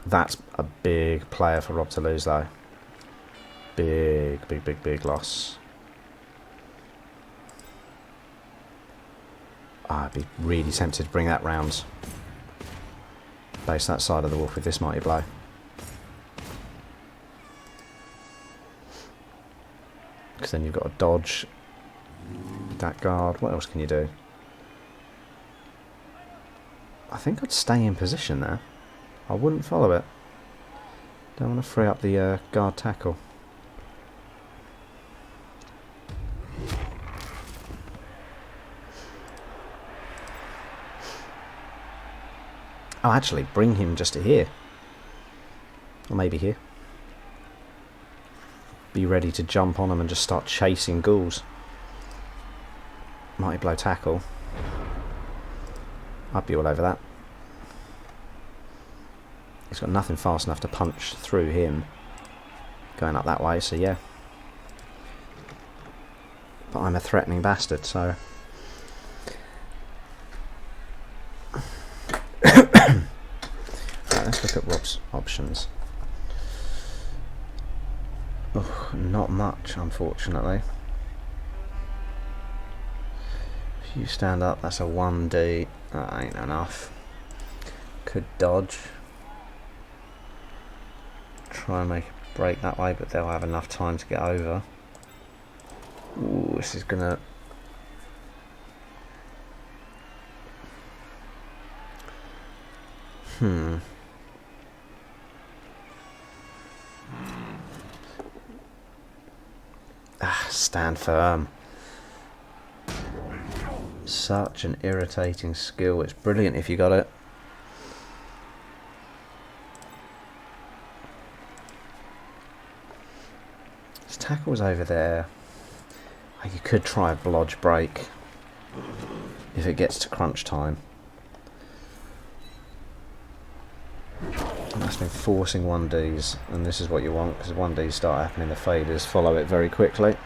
That's a big player for Rob to lose, though. Big loss. I'd be really tempted to bring that round. Base that side of the wolf with this mighty blow. Because then you've got to dodge that guard. What else can you do? I think I'd stay in position there. I wouldn't follow it. Don't want to free up the guard tackle. Oh, actually, bring him just to here. Or maybe here. Be ready to jump on him and just start chasing ghouls. Mighty blow tackle. I'd be all over that. He's got nothing fast enough to punch through him. Going up that way, so yeah. But I'm a threatening bastard, so... Right, let's look at Rob's options. Oh, not much, unfortunately. If you stand up, that's a 1D. That ain't enough. Could dodge. Try and make a break that way, but they'll have enough time to get over. Ooh, this is gonna... Stand firm. Such an irritating skill. It's brilliant if you got it. His tackle's over there. Oh, you could try a blodge break if it gets to crunch time. That's been forcing 1Ds, and this is what you want, because 1Ds start happening, the faders follow it very quickly.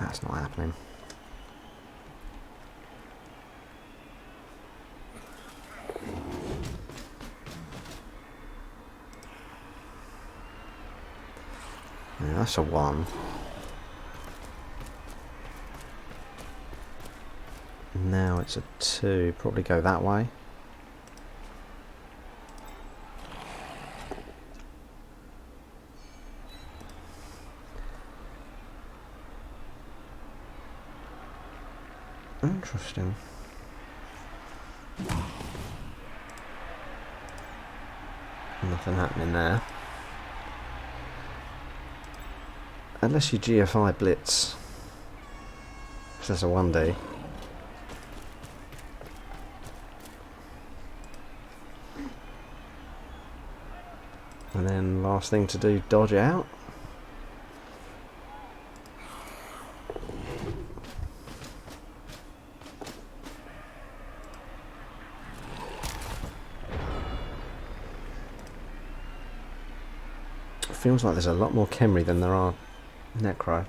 That's not happening. Yeah, that's a 1. Now it's a 2. Probably go that way. Interesting. Nothing happening there. Unless you GFI blitz. Which is a 1D. And then last thing to do, dodge out. Feels like there's a lot more Khemri than there are Necro,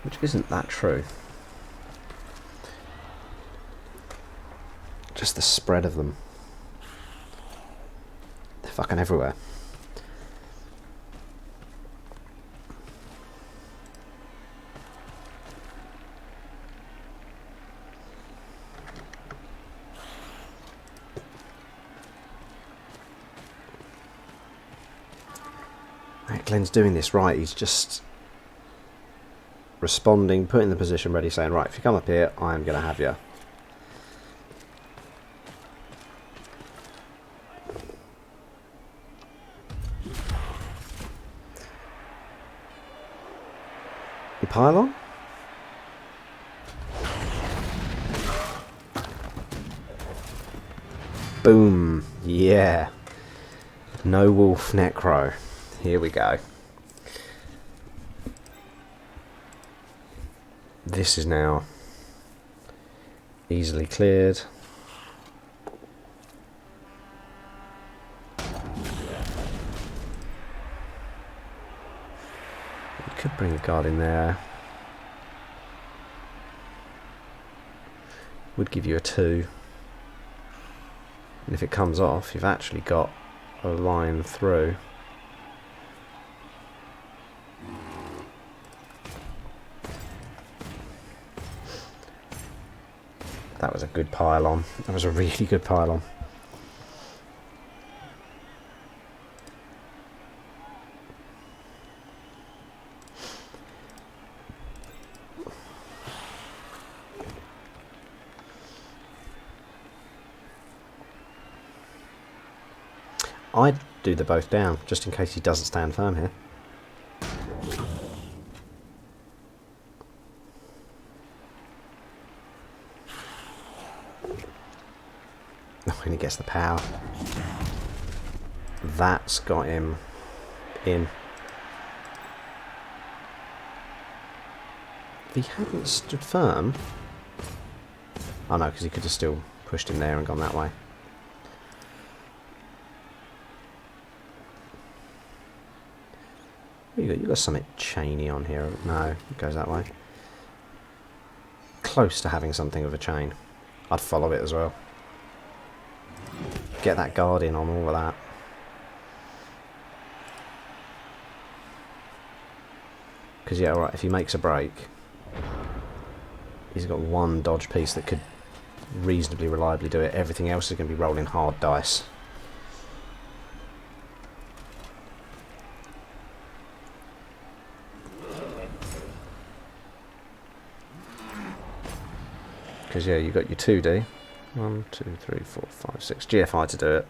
which isn't that true. Just the spread of them. They're fucking everywhere. Glenn's doing this right. He's just responding, putting the position ready, saying, right, if you come up here, I'm going to have you. You pile on? Boom. Yeah. No wolf necro. Here we go. This is now easily cleared. You could bring a guard in there. Would give you a 2. And if it comes off, you've actually got a line through. That was a good pile-on. That was a really good pile-on. I'd do the both down, just in case he doesn't stand firm here. When he gets the power. That's got him in. If he hadn't stood firm... Oh no, because he could have still pushed him there and gone that way. You got something chainy on here. No, it goes that way. Close to having something of a chain. I'd follow it as well. Get that guard in on all of that. Because yeah, alright, if he makes a break, he's got one dodge piece that could reasonably reliably do it. Everything else is going to be rolling hard dice. Because yeah, you got your 2D. 1, 2, 3, 4, 5, 6. GFI to do it.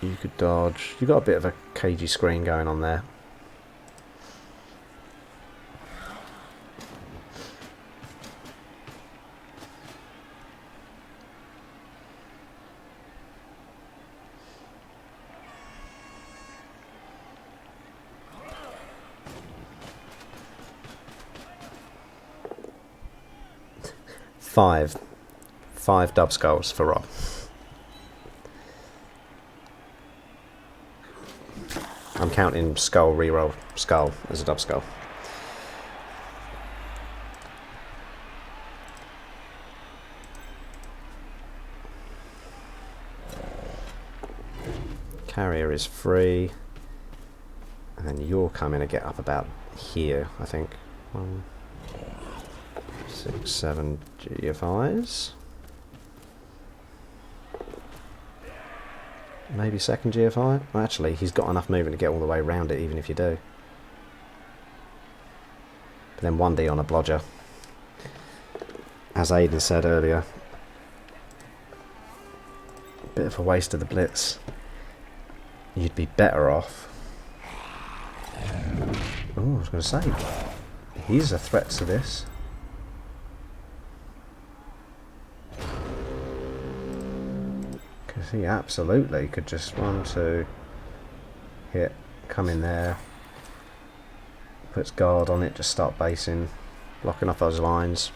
You could dodge. You've got a bit of a cagey screen going on there. Five dub skulls for Rob. I'm counting skull, reroll, skull as a dub skull. Carrier is free. And then you're coming to get up about here, I think. 1, 6, 7 GFIs. Maybe second GFI? Well, actually, he's got enough movement to get all the way around it, even if you do. But then 1D on a blodger. As Aiden said earlier. Bit of a waste of the blitz. You'd be better off. Oh, I was going to say, he's a threat to this. Because he absolutely could just 1, 2, hit, come in there, puts guard on it, just start basing, blocking off those lines.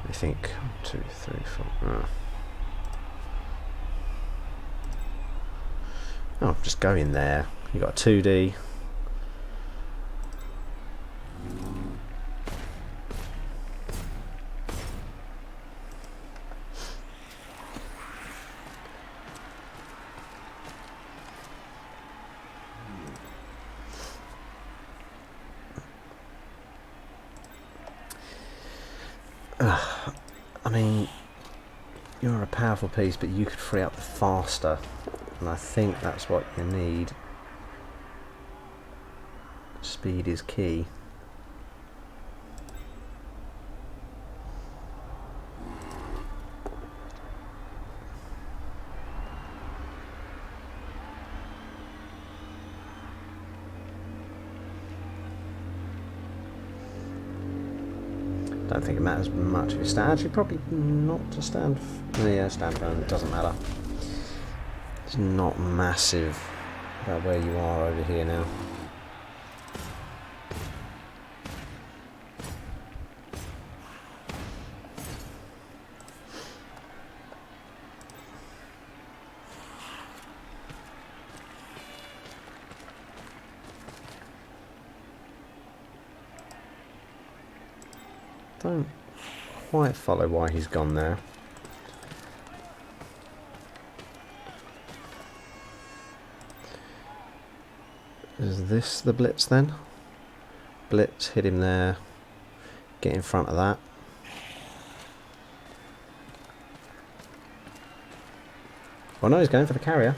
I think 1, 2, 3, 4. Oh, just go in there. You got a 2D. I mean, you're a powerful piece, but you could free up faster, and I think that's what you need. Speed is key. Don't think it matters much if you stand. Actually, probably not to stand. Yeah, stand firm. It doesn't matter. It's not massive about where you are over here now. Don't quite follow why he's gone there. Is this the blitz then? Blitz, hit him there. Get in front of that. Oh no, he's going for the carrier.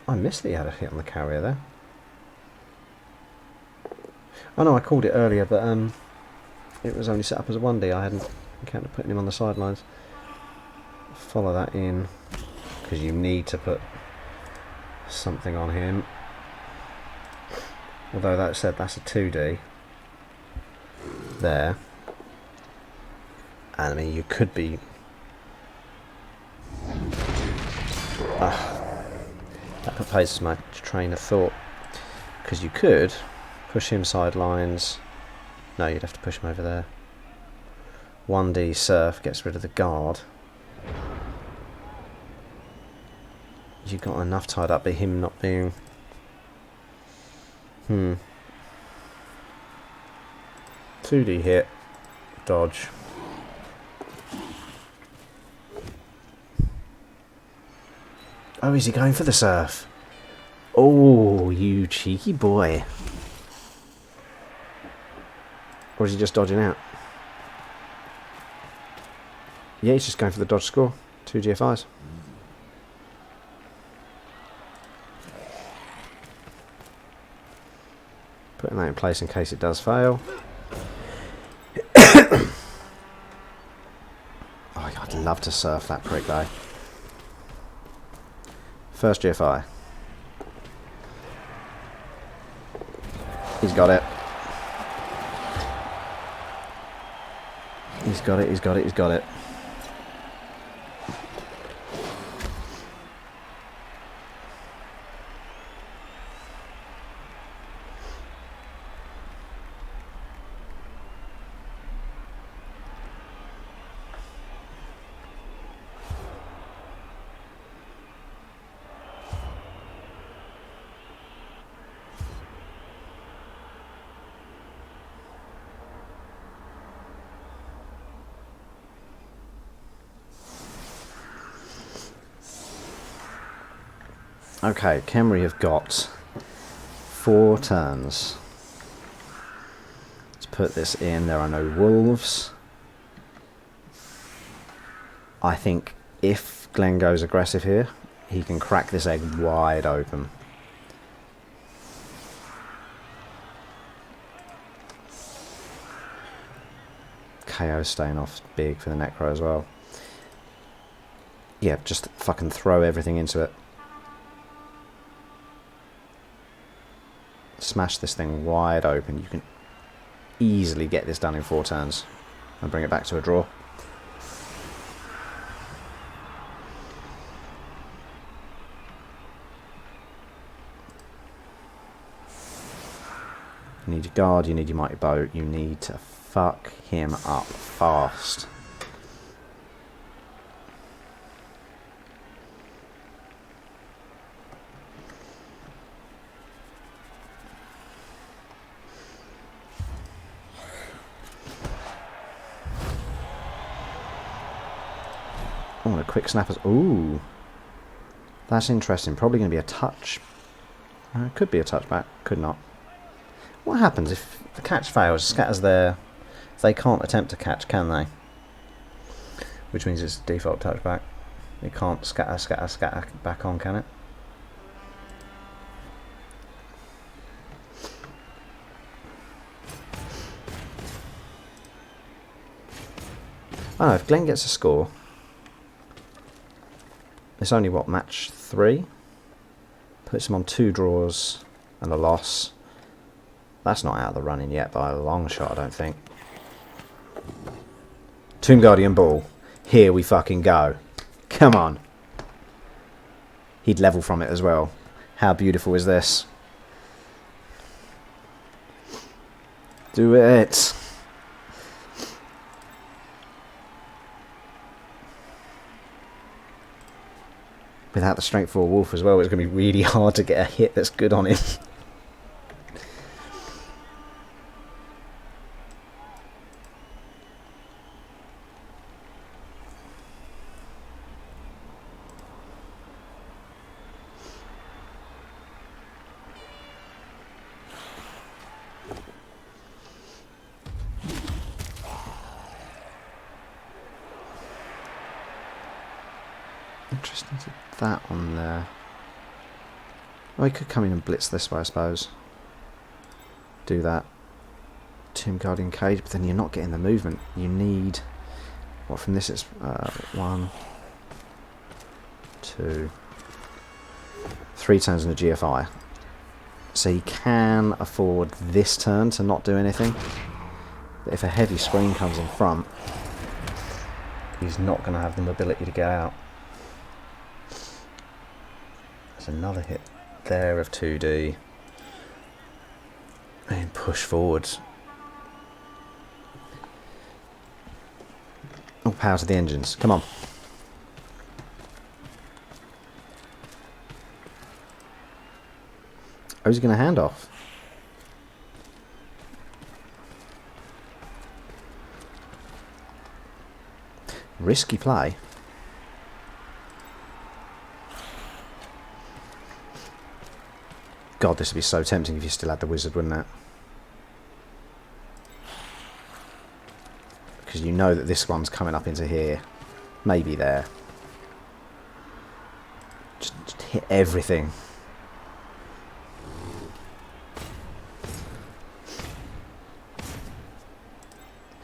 I missed that he had a hit on the carrier there. Oh no, I called it earlier, but it was only set up as a 1D. I hadn't encountered putting him on the sidelines. Follow that in, because you need to put something on him. Although that said, that's a 2D. There. And I mean, you could be... that proposes my train of thought. Because you could... push him sidelines. No, you'd have to push him over there. 1D surf gets rid of the guard. You've got enough tied up by him not being... 2D hit. Dodge. Oh, is he going for the surf? Oh, you cheeky boy. Or is he just dodging out? Yeah, he's just going for the dodge score. 2 GFIs. Putting that in place in case it does fail. Oh, I'd love to surf that prick though. First GFI. He's got it. He's got it, he's got it, he's got it. Okay, Khemri have got 4 turns. Let's put this in. There are no wolves. I think if Glenn goes aggressive here, he can crack this egg wide open. KO staying off big for the Necro as well. Yeah, just fucking throw everything into it. Smash this thing wide open. You can easily get this done in 4 turns and bring it back to a draw. You need your guard, you need your mighty boat, you need to fuck him up fast. Oh, the quick snappers. Ooh. That's interesting. Probably going to be a touch. It could be a touchback. Could not. What happens if the catch fails? Scatters their They can't attempt to catch, can they? Which means it's default touchback. It can't scatter back on, can it? Oh, if Glenn gets a score, it's only what, match 3? Puts him on 2 draws and a loss. That's not out of the running yet by a long shot, I don't think. Tomb Guardian ball. Here we fucking go. Come on. He'd level from it as well. How beautiful is this? Do it. Without the strength for a wolf as well, it's going to be really hard to get a hit that's good on him. Interesting to that on there. Oh, he could come in and blitz this way, I suppose. Do that. Tomb Guardian cage, but then you're not getting the movement. You need... What, from this it's 1, 2, 3 turns in a GFI. So he can afford this turn to not do anything. But if a heavy screen comes in front, he's not going to have the mobility to get out. There's another hit there of 2D. And push forwards. All power to the engines. Come on. Who's he going to hand off? Risky play. God, this would be so tempting if you still had the wizard, wouldn't it? Because you know that this one's coming up into here. Maybe there. Just hit everything.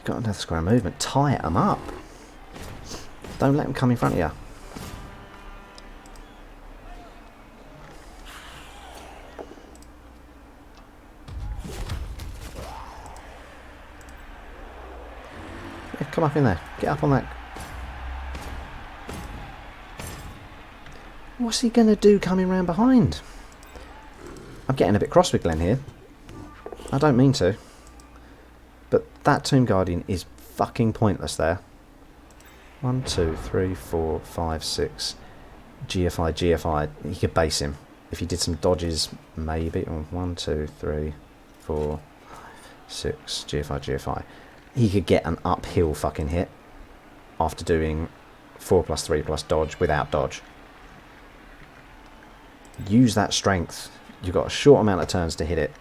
Got another square movement. Tie them up. Don't let them come in front of you. Yeah, come up in there. Get up on that. What's he going to do coming round behind? I'm getting a bit cross with Glenn here. I don't mean to. But that Tomb Guardian is fucking pointless there. 1, 2, 3, 4, 5, 6. GFI, GFI. He could base him. If he did some dodges, maybe. 1, 2, 3, 4, 5, 6. GFI, GFI. He could get an uphill fucking hit after doing 4 plus 3 plus dodge without dodge. Use that strength. You've got a short amount of turns to hit it.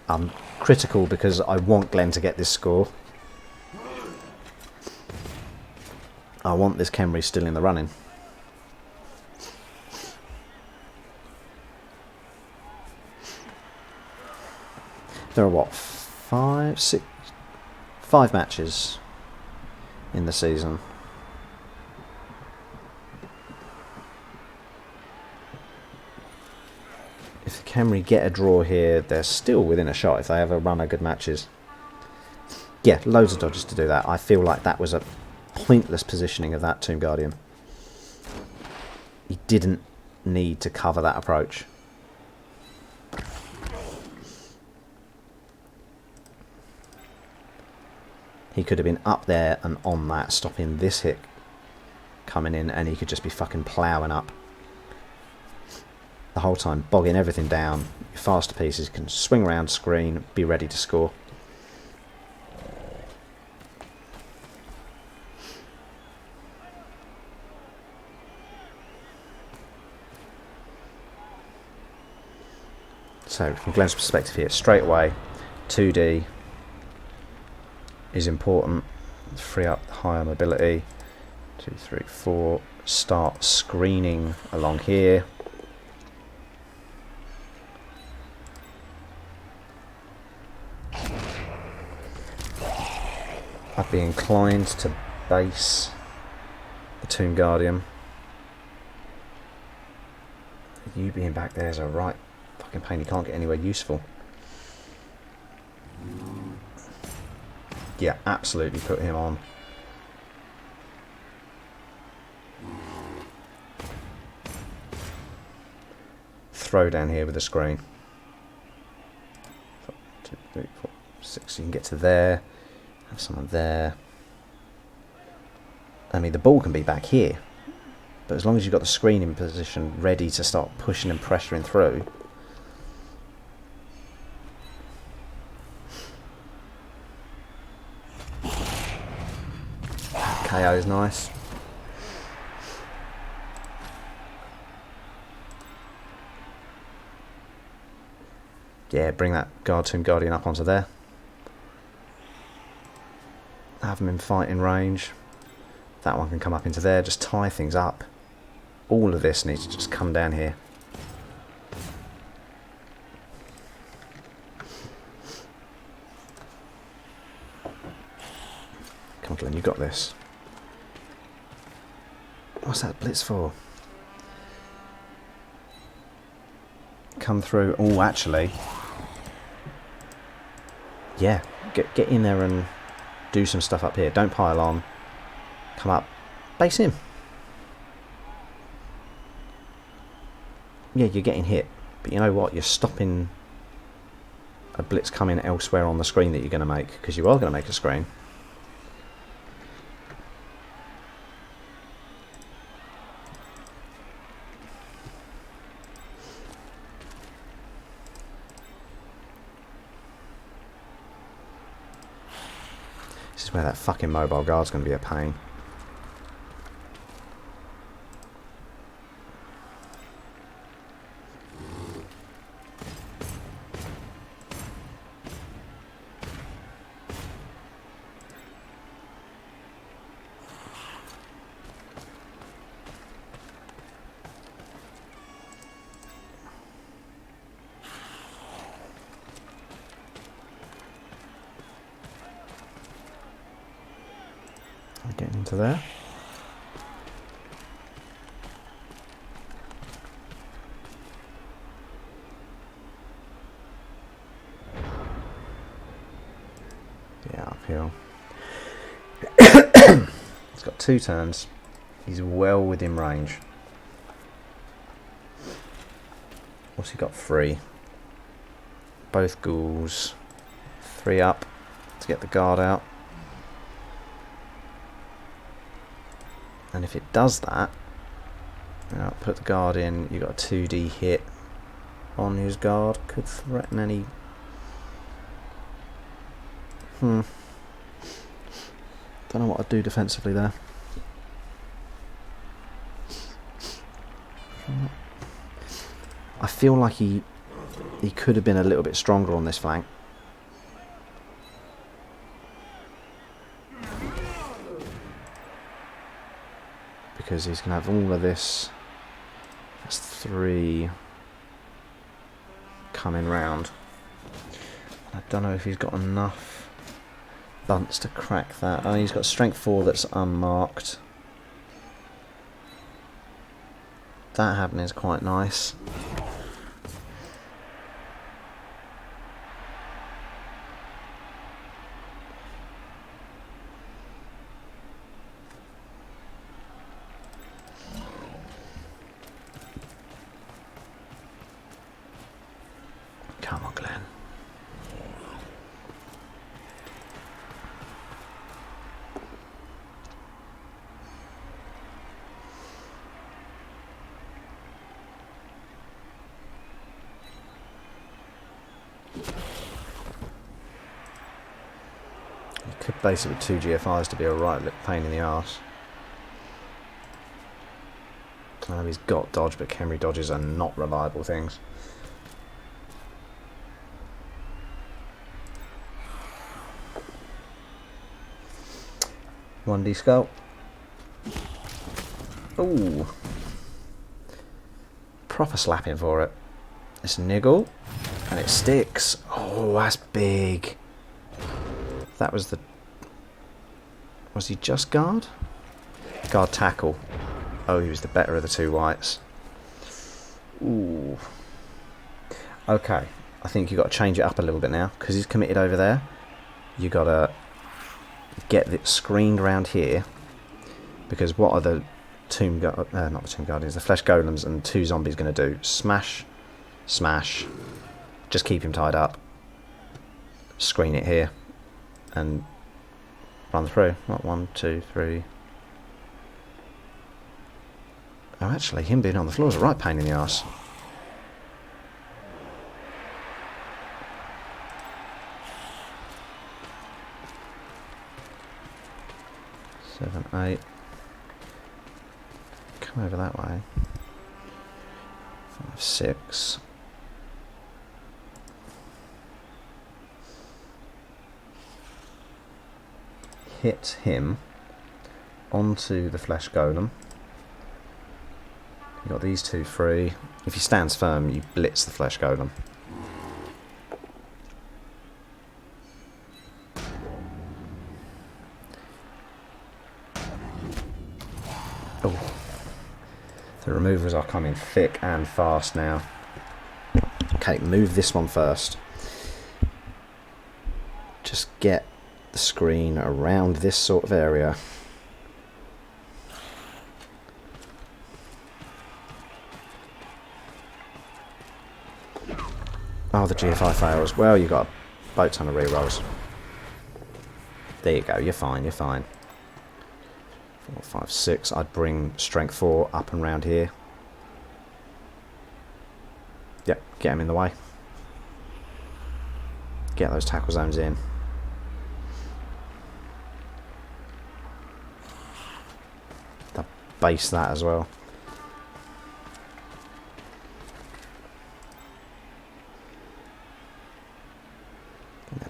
I'm critical because I want Glenn to get this score. I want this Khemri still in the running. There are what, 5 matches in the season. If the Khemri get a draw here, they're still within a shot if they have a run of good matches. Yeah, loads of dodges to do that. I feel like that was a pointless positioning of that Tomb Guardian. He didn't need to cover that approach. He could have been up there and on that, stopping this hit coming in, and he could just be fucking ploughing up the whole time, bogging everything down. Your faster pieces can swing around screen, be ready to score. So from Glenn's perspective here, straight away, 2D, is important. Free up higher mobility. 2, 3, 4. Start screening along here. I'd be inclined to base the Tomb Guardian. You being back there is a right fucking pain. You can't get anywhere useful. Yeah, absolutely put him on. Throw down here with the screen. 2, 3, 4, 6. You can get to there. Have someone there. I mean, the ball can be back here, but as long as you've got the screen in position ready to start pushing and pressuring through. KO is nice. Yeah, bring that Tomb Guardian up onto there. Have them in fighting range. That one can come up into there, just tie things up. All of this needs to just come down here. Come on, Glenn, you got this. What's that blitz for? Come through. Oh, actually. Yeah, get in there and do some stuff up here. Don't pile on. Come up. Base him. Yeah, you're getting hit. But you know what? You're stopping a blitz coming elsewhere on the screen that you're going to make. Because you are going to make a screen. This is where that fucking mobile guard's going to be a pain. Getting into there. Yeah, uphill. He's got 2 turns. He's well within range. What's he got? 3. Both ghouls. 3 up to get the guard out. And if it does that, put the guard in, you've got a 2D hit on his guard. Could threaten any... Don't know what I'd do defensively there. I feel like he could have been a little bit stronger on this flank. Because he's going to have all of this. That's 3 coming round. I don't know if he's got enough bunts to crack that. Oh, he's got strength 4 that's unmarked. That happening is quite nice. Come on, Glenn. You could base it with 2 GFIs to be a right pain in the arse. I know he's got dodge, but Khemri dodges are not reliable things. 1D skull. Ooh. Proper slapping for it. It's a niggle. And it sticks. Oh, that's big. That was the... Was he just guard? Guard tackle. Oh, he was the better of the two whites. Ooh. Okay. I think you've got to change it up a little bit now. Because he's committed over there. You've got to get it screened around here. Because what are the not the Tomb Guardians, the Flesh Golems and 2 zombies going to do? Smash. Smash. Just keep him tied up. Screen it here. And run through. What, 1, 2, 3. Oh, actually, him being on the floor is a right pain in the arse. Seven, 8. Come over that way. 5, 6. Hit him onto the Flesh Golem. You've got these 2 free. If he stands firm, you blitz the Flesh Golem. Oh. The removers are coming thick and fast now. Okay, move this one first. Just get the screen around this sort of area. Oh, the GFI fails. Well, you got a boat ton of rerolls. There you go, you're fine, you're fine. 4, 5, 6. I'd bring strength 4 up and round here. Yep, get him in the way. Get those tackle zones in. Base that as well.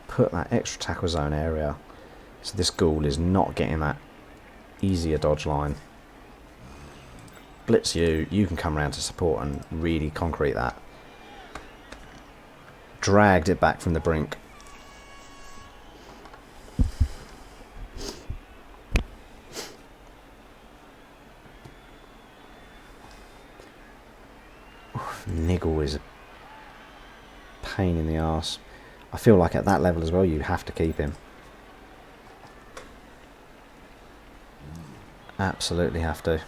Put that extra tackle zone area so this ghoul is not getting that easier dodge line. Blitz you, you can come around to support and really concrete that. Dragged it back from the brink. Niggle is a pain in the arse. I feel like at that level as well you have to keep him. Absolutely have to.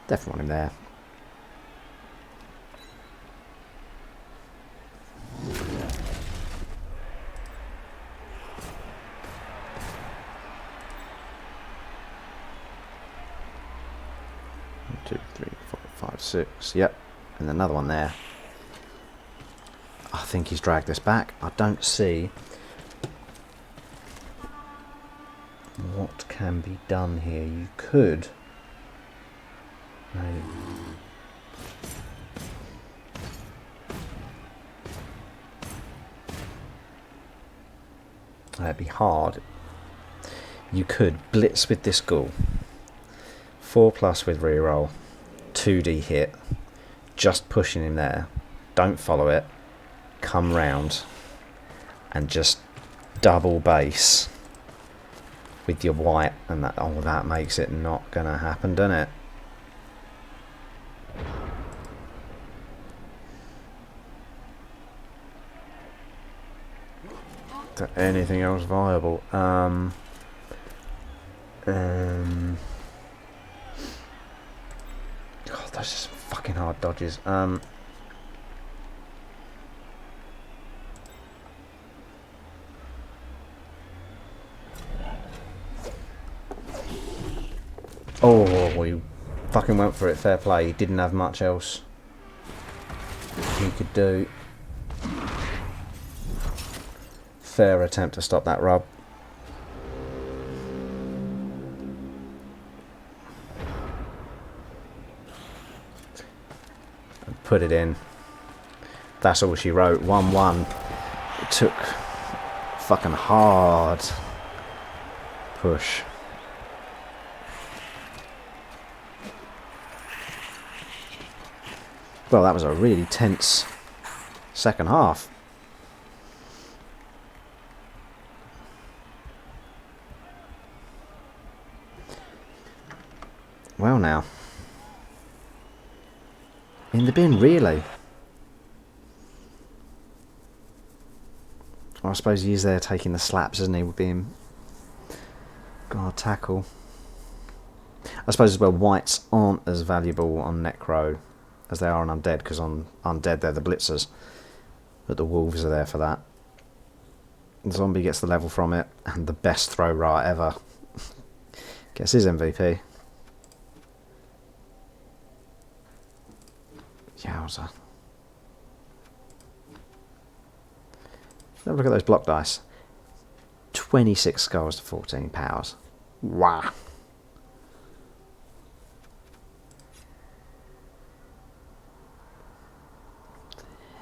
Definitely want him there. One, 2, 3, 4, 5, 6. Yep, and another one there. I think he's dragged this back. I don't see what can be done here. You could. That'd be hard. You could blitz with this ghoul. 4+ with reroll. 2D hit. Just pushing him there. Don't follow it. Come round. And just double base with your white. And that, oh, that makes it not gonna happen, doesn't it? Anything else viable? God, those are some fucking hard dodges. Oh, he fucking went for it. Fair play. He didn't have much else he could do. Fair attempt to stop that rub. put it in. That's all she wrote. 1-1. It took fucking hard push. Well, that was a really tense second half. Well now. In the bin, really? Well, I suppose he's there taking the slaps, isn't he, with being... God, tackle. I suppose as well, whites aren't as valuable on Necro as they are on Undead, because on Undead they're the blitzers. But the Wolves are there for that. The zombie gets the level from it, and the best throw right ever. Gets his MVP. Yowza. Have a look at those block dice. 26 skulls to 14 powers. Wow.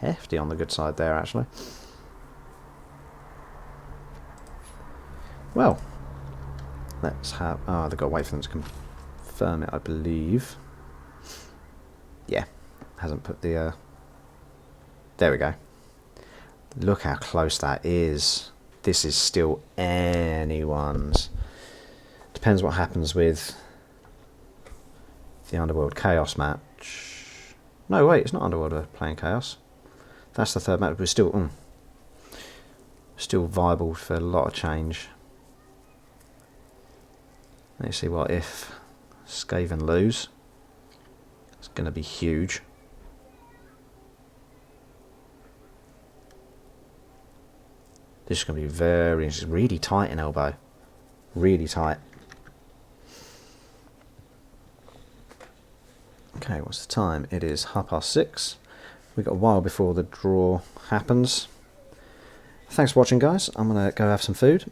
Hefty on the good side there, actually. Well, let's have... Oh, they've got to wait for them to confirm it, I believe. Yeah, hasn't put the... There we go. Look how close that is. This is still anyone's. Depends what happens with the Underworld Chaos match. No, wait, it's not Underworld we're playing Chaos. That's the third match, but it's still still viable for a lot of change. Let's see what if Skaven lose. It's going to be huge. This is going to be very... It's really tight in elbow. Really tight. Okay, what's the time? It is 6:30. We've got a while before the draw happens. Thanks for watching, guys. I'm going to go have some food.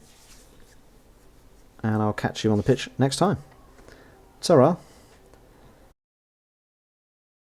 And I'll catch you on the pitch next time. Ta-ra.